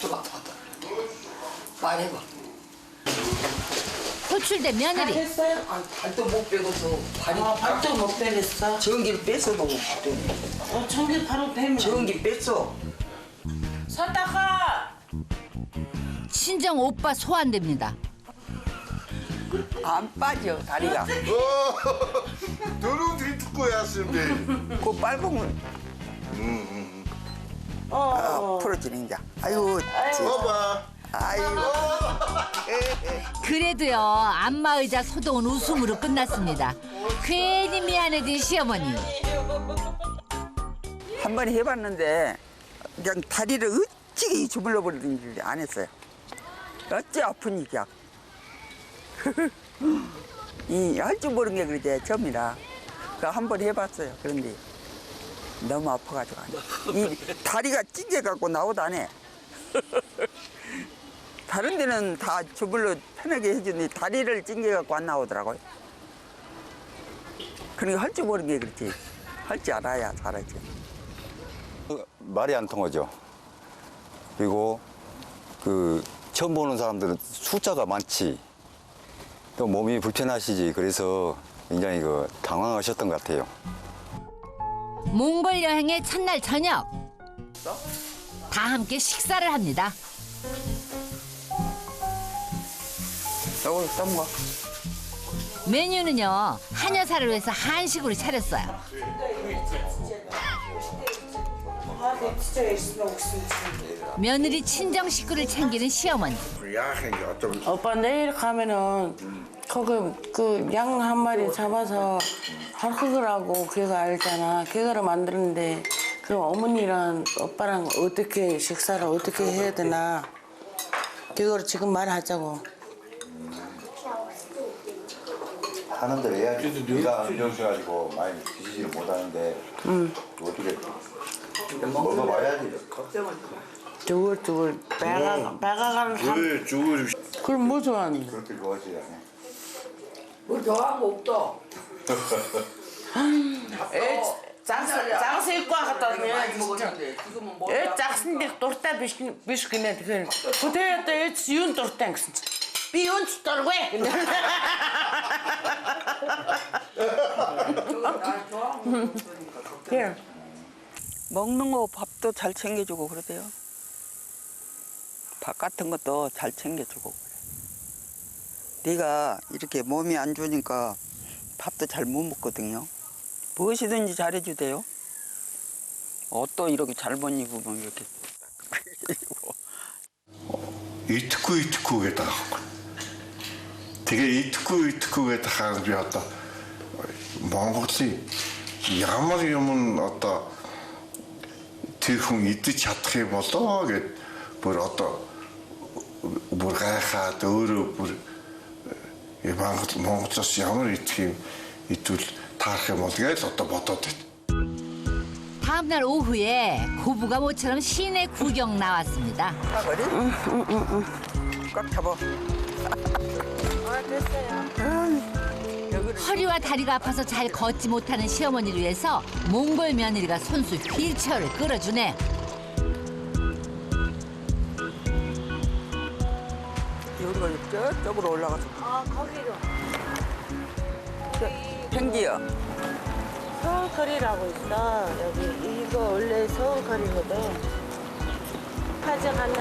도와다. 말해봐. 호출된 며느리. 했어요? 아니 발도 못 빼고서 발이. 발도 못 빼냈어. 전기를 뺐어도 못 빼. 전기 바로 빼면. 전기 뺐어. 서다가. 친정 오빠 소환됩니다. 안 빠져 다리가. 너는 뒤집고 했는데. 그 빨갱이 풀어지는 자. 아이고. 봐봐. 아이고. 그래도요 안마 의자 소동은 웃음으로 끝났습니다. 괜히 미안해진 시어머니. 한 번 해봤는데 그냥 다리를 어찌게 주물러 버리는 줄 안 했어요. 어찌 아픈 일이야. 이 할 줄 모르는 게 그러지 처음이라. 그 한 번 해봤어요. 그런데 너무 아파가지고 이 다리가 찢겨갖고 나오다네. 다른 데는 다 주물러 편하게 해주는데 다리를 찡겨갖고 안 나오더라고요. 그러니까 할 줄 모르는 게 그렇지. 할 줄 알아야 잘하지. 말이 안 통하죠. 그리고 그 처음 보는 사람들은 숫자가 많지. 또 몸이 불편하시지. 그래서 굉장히 당황하셨던 것 같아요. 몽골 여행의 첫날 저녁. 다 함께 식사를 합니다. 이걸 떠먹어. 메뉴는요 한여사를 위해서 한식으로 차렸어요. 며느리 친정 식구를 챙기는 시어머니. 오빠 내일 가면은 거기 그 양 한 마리 잡아서 harkh으라고 걔가 알잖아. 걔가를 만드는데 그럼 어머니랑 오빠랑 어떻게 식사를 어떻게 해야 되나 그거를 지금 말하자고. 하는 대로 해야지. 네가 안 좋으셔가지고 많이 드시지를 못하는데 어떻게 먹어봐야지. 죽을 배가 가는 사람. 왜 죽을? 그럼 뭐 좋아하니? 그렇게 좋아하지 않아. 뭐 좋아한 거 없어. 장수 입고 갔다니. 장수인데 торта биш гинэ тэгэхээр хөтөөдөө юун дуртай гэсэн чинь би юун ч дургүй. 먹는 거 밥도 잘 챙겨주고 그러대요. 밥 같은 것도 잘 챙겨주고 그래. 네가 이렇게 몸이 안 좋으니까 밥도 잘 못 먹거든요. 무엇이든지 잘해주대요. 옷도 이렇게 잘 못 입으면 이렇게. 이트쿠 гэдэг аахгүй. Тэгээ итгэхгүй гэдэг хаан би одоо Монголын ямар юм одоо тэр хүн идэж чадах юм болоо гэд бүр одоо бүр гайхаад өөрөө бүр Монголоос ямар итгэв итвэл таарах юм бол гэж одоо бодоод байт. 다음날 오후에 고부가 모처럼 시내 구경 나왔습니다. 꽉 잡아. 허리와 다리가 아파서 잘 걷지 못하는 시어머니를 위해서 몽골 며느리가 손수 휠체어를 끌어주네. 여기가 저쪽으로 올라가서. 거기로. 팽기요. 서울거리라고 있어. 여기 이거 원래 서울거리거든. 가져가는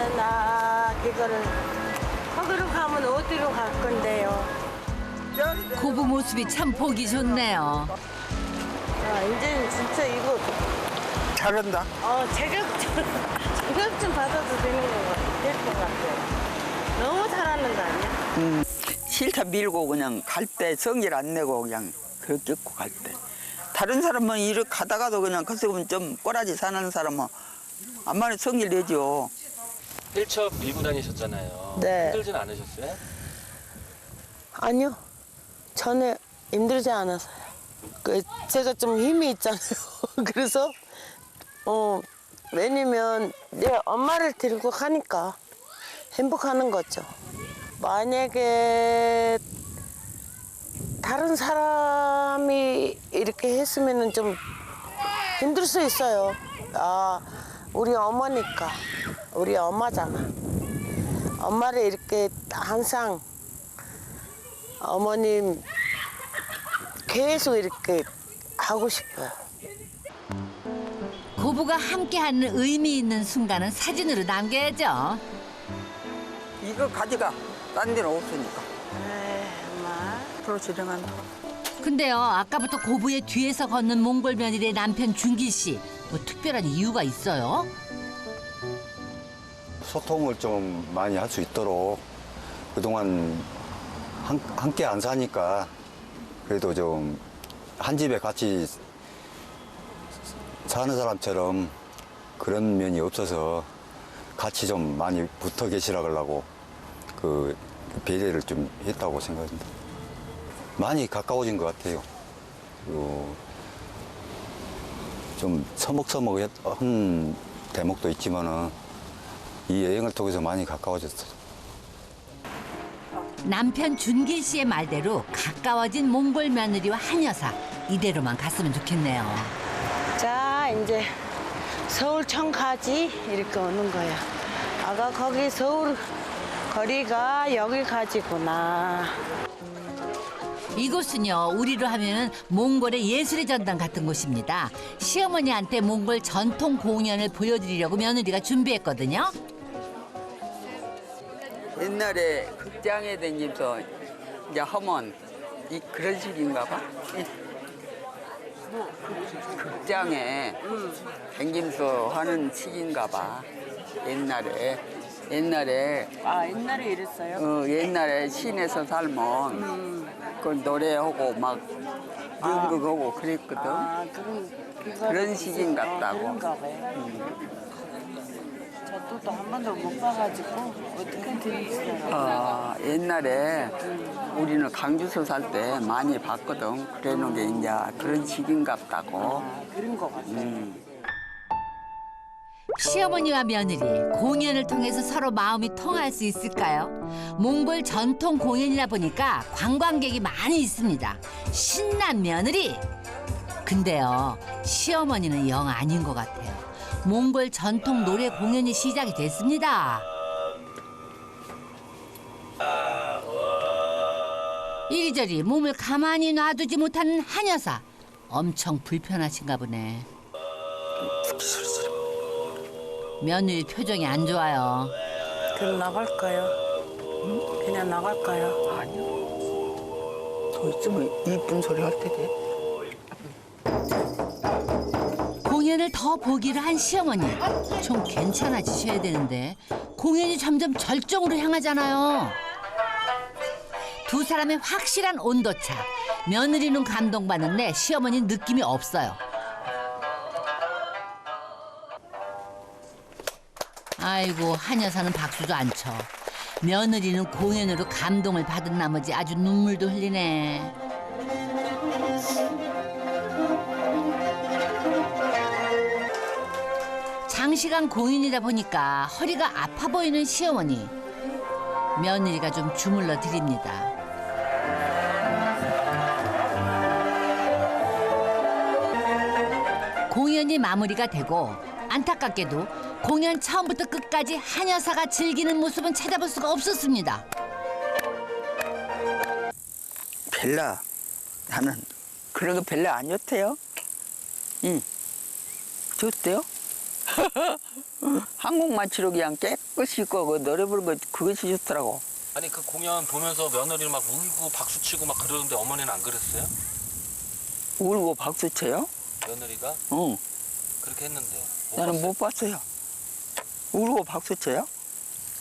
이거를 거기로 가면 어디로 갈 건데요? 고부 모습이 참 보기 좋네요. 이제 진짜 이거 잘한다. 자격증 받아도 될 것 같아요. 너무 잘하는 거 아니야? 싫다 밀고 그냥 갈 때 성질 안 내고 그냥 그렇게 입고 갈 때. 다른 사람은 이렇게 가다가도 그냥 그쪽은 좀 꼬라지 사는 사람은 암만에 성질 내죠. 휠체어 밀고 다니셨잖아요. 네. 힘들진 않으셨어요? 아니요. 전에 힘들지 않았어요. 제가 좀 힘이 있잖아요. 그래서 왜냐면 내 엄마를 데리고 가니까 행복하는 거죠. 만약에 다른 사람이 이렇게 했으면 좀 힘들 수 있어요. 우리 어머니까. 우리 엄마잖아. 엄마를 이렇게 항상 어머님 계속 이렇게 하고 싶어요. 고부가 함께하는 의미 있는 순간은 사진으로 남겨야죠. 이거 가져가. 딴 데는 없으니까. 엄마. 앞으로 진행한다. 근데요, 아까부터 고부의 뒤에서 걷는 몽골 며느리의 남편 준기 씨. 뭐 특별한 이유가 있어요? 소통을 좀 많이 할 수 있도록 그동안 함께 안 사니까 그래도 좀 한 집에 같이 사는 사람처럼 그런 면이 없어서 같이 좀 많이 붙어 계시라 그러려고 그 배려를 좀 했다고 생각합니다. 많이 가까워진 것 같아요. 좀 서먹서먹한 대목도 있지만은 이 여행을 통해서 많이 가까워졌어요. 남편 준기 씨의 말대로 가까워진 몽골 며느리와 한 여사. 이대로만 갔으면 좋겠네요. 자, 이제 서울청까지 이렇게 오는 거야. 아까 거기 서울 거리가 여기까지구나. 이곳은요, 우리로 하면 몽골의 예술의 전당 같은 곳입니다. 시어머니한테 몽골 전통 공연을 보여드리려고 며느리가 준비했거든요. 옛날에 극장에 다니면서 이제 하면 그런 식인가 봐. 극장에 다니면서 하는 식인가 봐. 옛날에. 옛날에 이랬어요? 옛날에 시내에서 살면 그 노래하고 막 연극하고 그랬거든. 그런 식인 같다고. 그런가 봐요. 저도 한 번도 못 봐가지고 어떻게 들으시더라고요. 옛날에 우리는 강주서 살 때 많이 봤거든. 그러는 게 이제 그런 식인 같다고. 그런 거 같아요. 시어머니와 며느리 공연을 통해서 서로 마음이 통할 수 있을까요? 몽골 전통 공연이다 보니까 관광객이 많이 있습니다. 신난 며느리. 근데요, 시어머니는 영 아닌 것 같아요. 몽골 전통 노래 공연이 시작이 됐습니다. 이리저리 몸을 가만히 놔두지 못하는 한 여사. 엄청 불편하신가 보네. 며느리 표정이 안 좋아요. 그럼 나갈까요? 그냥 나갈까요? 아니요. 더 있으면 이쁜 소리 할 텐데. 공연을 더 보기를 한 시어머니. 좀 괜찮아지셔야 되는데 공연이 점점 절정으로 향하잖아요. 두 사람의 확실한 온도차. 며느리는 감동받는데 시어머니는 느낌이 없어요. 아이고, 한 여사는 박수도 안 쳐. 며느리는 공연으로 감동을 받은 나머지 아주 눈물도 흘리네. 장시간 공연이다 보니까 허리가 아파 보이는 시어머니. 며느리가 좀 주물러 드립니다. 공연이 마무리가 되고 안타깝게도 공연 처음부터 끝까지 한 여사가 즐기는 모습은 찾아볼 수가 없었습니다. 별로 나는 그런 거 별로 안 좋대요. 응. 좋대요? 한국마치로 그냥 깨끗이 있고 그 노래 부르는 거 그것이 좋더라고. 아니 그 공연 보면서 며느리를 막 울고 박수치고 막 그러는데 어머니는 안 그랬어요? 울고 박수 쳐요? 며느리가? 응. 그렇게 했는데. 나는 못 봤어요. 울고 박수 쳐요?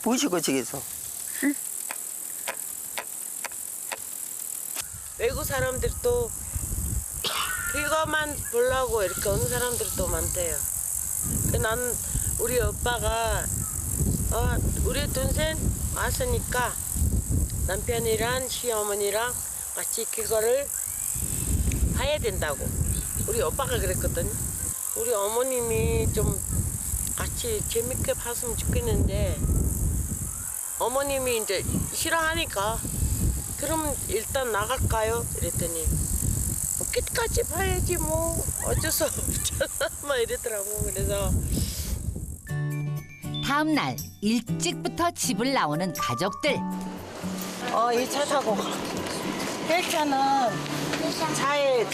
보시고 저기서. 외국 사람들도 그거만 보려고 이렇게 오는 사람들도 많대요. 난 우리 오빠가 우리 동생 왔으니까 남편이랑 시어머니랑 같이 그거를 봐야 된다고. 우리 오빠가 그랬거든요. 우리 어머님이 좀 같이 재밌게 봤으면 좋겠는데 어머님이 이제 싫어하니까 그럼 일단 나갈까요? 이랬더니 끝까지 봐야지 뭐 어쩔 수 없잖아 막 이러더라고. 그래서 다음 날 일찍부터 집을 나오는 가족들. 이 차 타고 헬차는 차에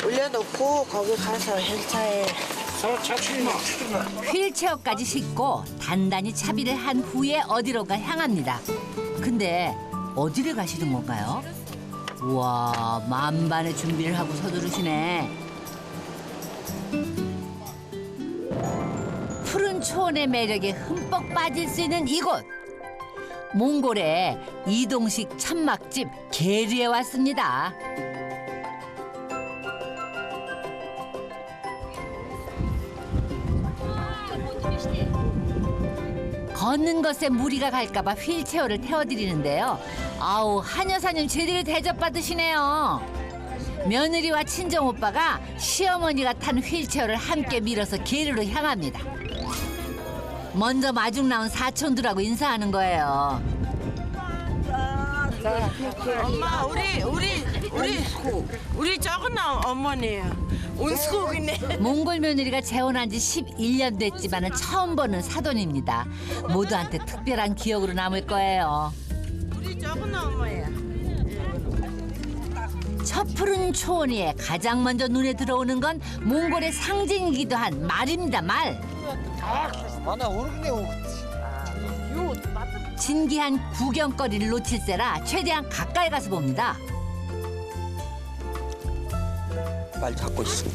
올려놓고 거기 가서 헬차에 휠체어까지 싣고 단단히 차비를 한 후에 어디론가 향합니다. 근데 어디를 가시는 건가요? 우와, 만반의 준비를 하고 서두르시네. 푸른 초원의 매력에 흠뻑 빠질 수 있는 이곳. 몽골의 이동식 천막집 게르에 왔습니다. 걷는 것에 무리가 갈까봐 휠체어를 태워드리는데요. 아우, 한 여사님 제대로 대접받으시네요. 며느리와 친정오빠가 시어머니가 탄 휠체어를 함께 밀어서 게르로 향합니다. 먼저 마중 나온 사촌들하고 인사하는 거예요. 엄마 우리 적은 어머니예요. 운수국이네. 몽골 며느리가 재혼한 지 11년 됐지만은 처음 보는 사돈입니다. 모두한테 특별한 기억으로 남을 거예요. 우리 적은 엄마야. 저 푸른 초원 위에 가장 먼저 눈에 들어오는 건 몽골의 상징이기도 한 말입니다, 말. 진기한 구경거리를 놓칠세라 최대한 가까이 가서 봅니다. 말 잡고 있어.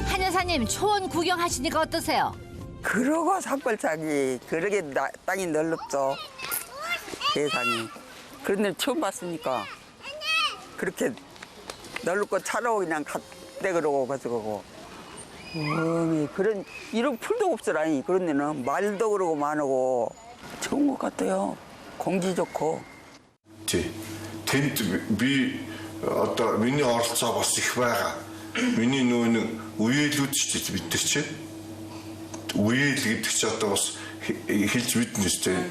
한 여사님, 초원 구경하시니까 어떠세요? 그러고 산벌차기 그러게 땅이 넓죠. 세상이. 그런데 처음 봤으니까 그렇게 넓고 차로 그냥 갔대 그러고 가지고 그런 이런 풀도 없어라니. 그런 데는 말도 그러고 많고 좋은 것 같아요. 공기 좋고. 텐트 비 одоо миний оролцоо бас их байгаа. Миний нөгөө нэг үеэлүүд ч гэж бид нар чинь үеэл гэдэг чи одоо бас хэлж мэднэ шүү дээ.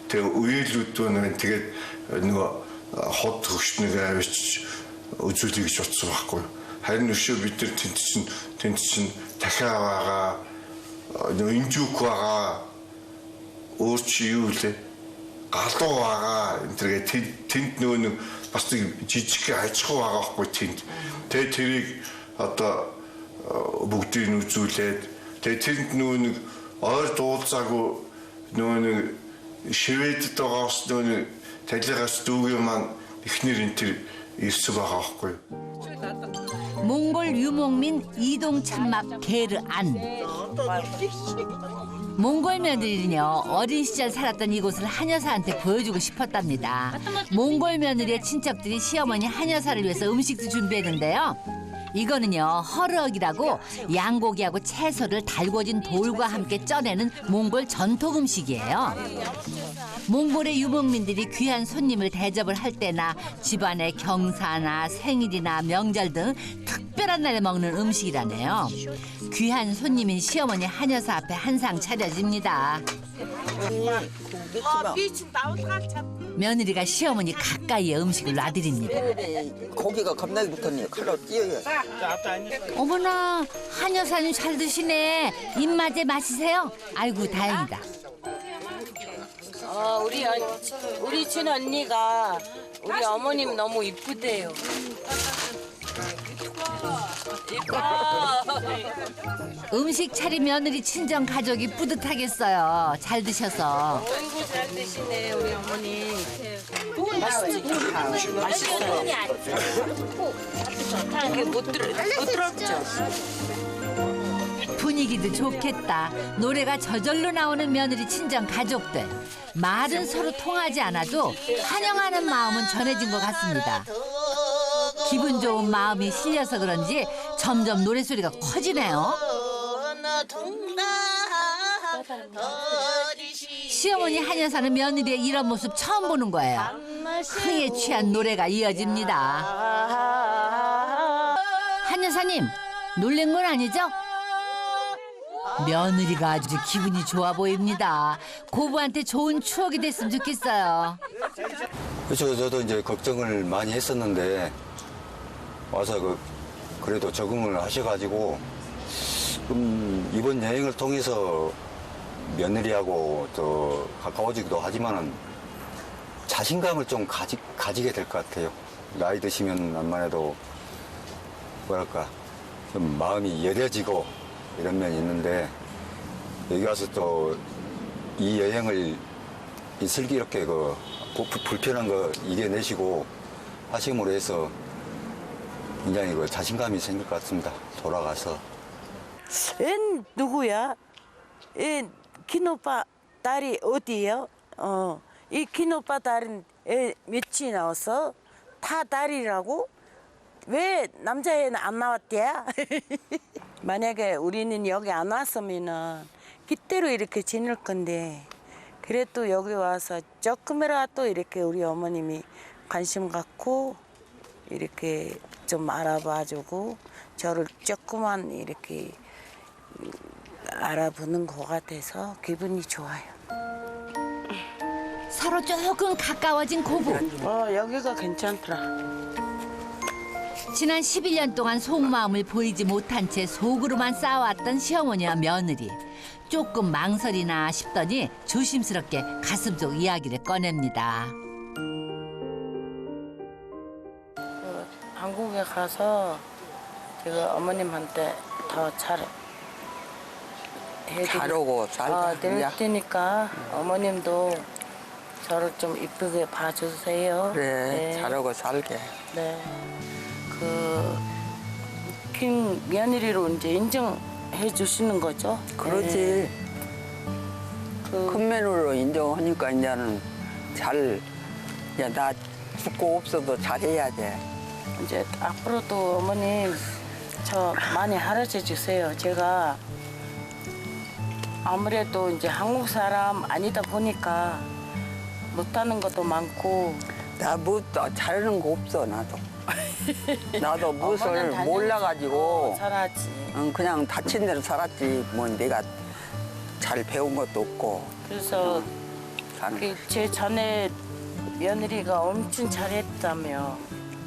Тэгээ үеэлүүд байна. Тэгээд нөгөө хот хөвчнийг авчиж үзүүлэх гэж утсан байхгүй. Харин өшөө бид нар тэнд чинь дахиа байгаа нөгөө инжүүк байгаа. Өөр чи юу лээ? Галуу байгаа. Тэгээд тэнд нөгөө нэг бас жижиг аж ахуй байгаа байхгүй тэнд. Тэгээ тэрийг одоо бүгдийг нь үзүүлээд тэгээ тэнд нөгөө нэг ойр дуулзаагүй нөгөө нэг шивэдэд байгаас нөгөө нэг талигаас дүүгийн маань эхнэр энэ тэр ирсэн байгаа байхгүй. 몽골 유목민 이동 천막 게르 안. 몽골 며느리는요, 어린 시절 살았던 이곳을 한 여사한테 보여주고 싶었답니다. 몽골 며느리의 친척들이 시어머니 한 여사를 위해서 음식도 준비했는데요. 이거는요, 허르억이라고 양고기하고 채소를 달궈진 돌과 함께 쪄내는 몽골 전통 음식이에요. 몽골의 유목민들이 귀한 손님을 대접을 할 때나 집안의 경사나 생일이나 명절 등 특별한 날에 먹는 음식이라네요. 귀한 손님인 시어머니 한여사 앞에 한상 차려집니다. 며느리가 시어머니 가까이에 음식을 놔드립니다. 고기가 겁나게 붙었네. 칼로 찢어요. 어머나, 한여사님 잘 드시네. 입맛에 마시세요. 아이고, 다행이다. 우리 친언니가 우리 어머님 너무 이쁘대요. 음식 차린 며느리 친정 가족이 뿌듯하겠어요. 잘 드셔서. 아이고 잘 드시네 우리 어머니. 맛있지? 맛있어요. 이게 못 들었죠? 분위기도 좋겠다. 노래가 저절로 나오는 며느리 친정 가족들. 말은 서로 통하지 않아도 환영하는 마음은 전해진 것 같습니다. 기분 좋은 마음이 실려서 그런지 점점 노래소리가 커지네요. 시어머니 한여사는 며느리의 이런 모습 처음 보는 거예요. 흥에 취한 노래가 이어집니다. 한여사님, 놀란 건 아니죠? 며느리가 아주 기분이 좋아 보입니다. 고부한테 좋은 추억이 됐으면 좋겠어요. 그렇죠. 저도 이제 걱정을 많이 했었는데 와서 그래도 적응을 하셔가지고 이번 여행을 통해서 며느리하고 또 가까워지기도 하지만은 자신감을 좀 가지게 될 것 같아요. 나이 드시면 암만 해도 뭐랄까 좀 마음이 여려지고 이런 면이 있는데 여기 와서 또 이 여행을 슬기롭게 불편한 거 이겨내시고 하심으로 해서 굉장히 자신감이 생길 것 같습니다. 돌아가서. 얜 누구야? 얜 큰오빠 딸이 어디예요? 이 큰오빠 딸은 몇이 나왔어? 다 딸이라고? 왜 남자애는 안 나왔대? 만약에 우리는 여기 안 왔으면은 그때로 이렇게 지낼 건데 그래도 여기 와서 조금이라도 이렇게 우리 어머님이 관심 갖고 이렇게 좀 알아봐주고 저를 조금만 이렇게 알아보는 것 같아서 기분이 좋아요. 서로 조금 가까워진 고부. 여기가 괜찮더라. 지난 11년 동안 속마음을 보이지 못한 채 속으로만 싸워왔던 시어머니와 며느리. 조금 망설이나 싶더니 조심스럽게 가슴속 이야기를 꺼냅니다. 한국에 가서 제가 어머님한테 더 잘 오고 잘 될 테니까 어머님도 저를 좀 이쁘게 봐주세요. 그래, 네. 잘하고 살게. 네. 큰 며느리로 이제 인정해 주시는 거죠? 그렇지. 네. 큰 며느리로 인정하니까 이제는 나 죽고 없어도 잘해야 돼. 이제 앞으로도 어머님 저 많이 가르쳐 주세요. 제가 아무래도 이제 한국 사람 아니다 보니까 못하는 것도 많고. 나 잘하는 거 없어 나도. 나도 무엇을 몰라가지고 살았지. 그냥 다친 대로 살았지. 뭐 내가 잘 배운 것도 없고. 그래서 제 전에 며느리가 엄청 잘했다며.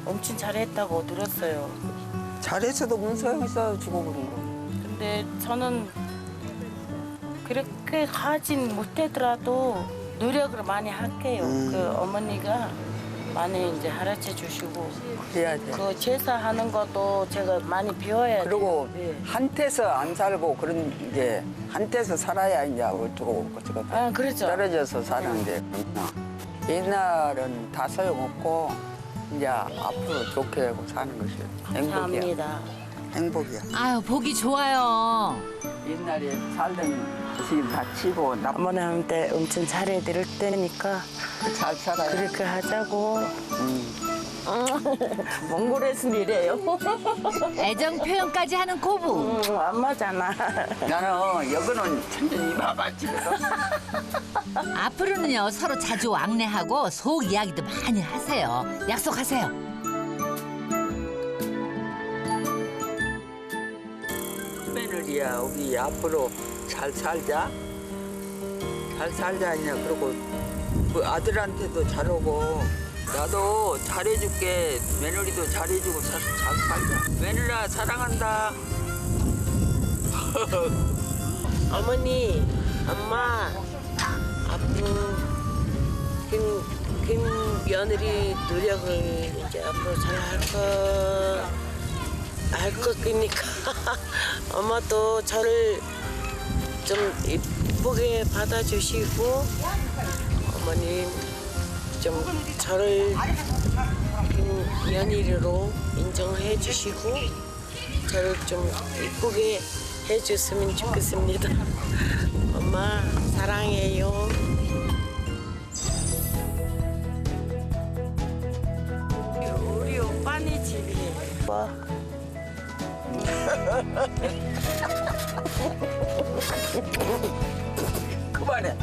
엄청 잘했다고 들었어요. 잘했어도 무슨 소용있어 죽어버린 거. 근데 저는 그렇게 하진 못하더라도 노력을 많이 할게요. 그 어머니가 많이 이제 가르쳐 주시고. 해야 돼. 그 제사하는 것도 제가 많이 배워야 돼요. 그리고 네. 한테서 안 살고 그런 이제 한테서 살아야 이제 어쩌고 저쩌고 그렇죠. 떨어져서 사는데 옛날은 다 소용없고 이제 앞으로 좋게 하고 사는 것이 감사합니다. 행복이야. 아유, 보기 좋아요. 옛날에 살던 지금 다 치고 어머님한테 엄청 잘해드릴 테니까 잘 살아요. 그렇게 하자고. 몽골에서 이래요. 애정 표현까지 하는 고부. 엄마잖아. 나는 여기는 천천히 봐봐 집에서. 앞으로는요 서로 자주 왕래하고 속 이야기도 많이 하세요. 약속하세요. 며느리야 우리 앞으로 잘 살자. 잘 살자 그냥 그러고 그 아들한테도 잘하고 나도 잘해줄게. 며느리도 잘해주고 잘 살자. 며느리야 사랑한다. 어머니, 엄마, 앞으로 긴 며느리 노력을 이제 앞으로 잘 할 거니까 엄마도 저를 좀 이쁘게 받아주시고 어머님 좀 저를 긴 며느리로 인정해 주시고 저를 좀 이쁘게 해줬으면 좋겠습니다. 엄마 사랑해요. 우리 오빠네 집이에요. 그만해.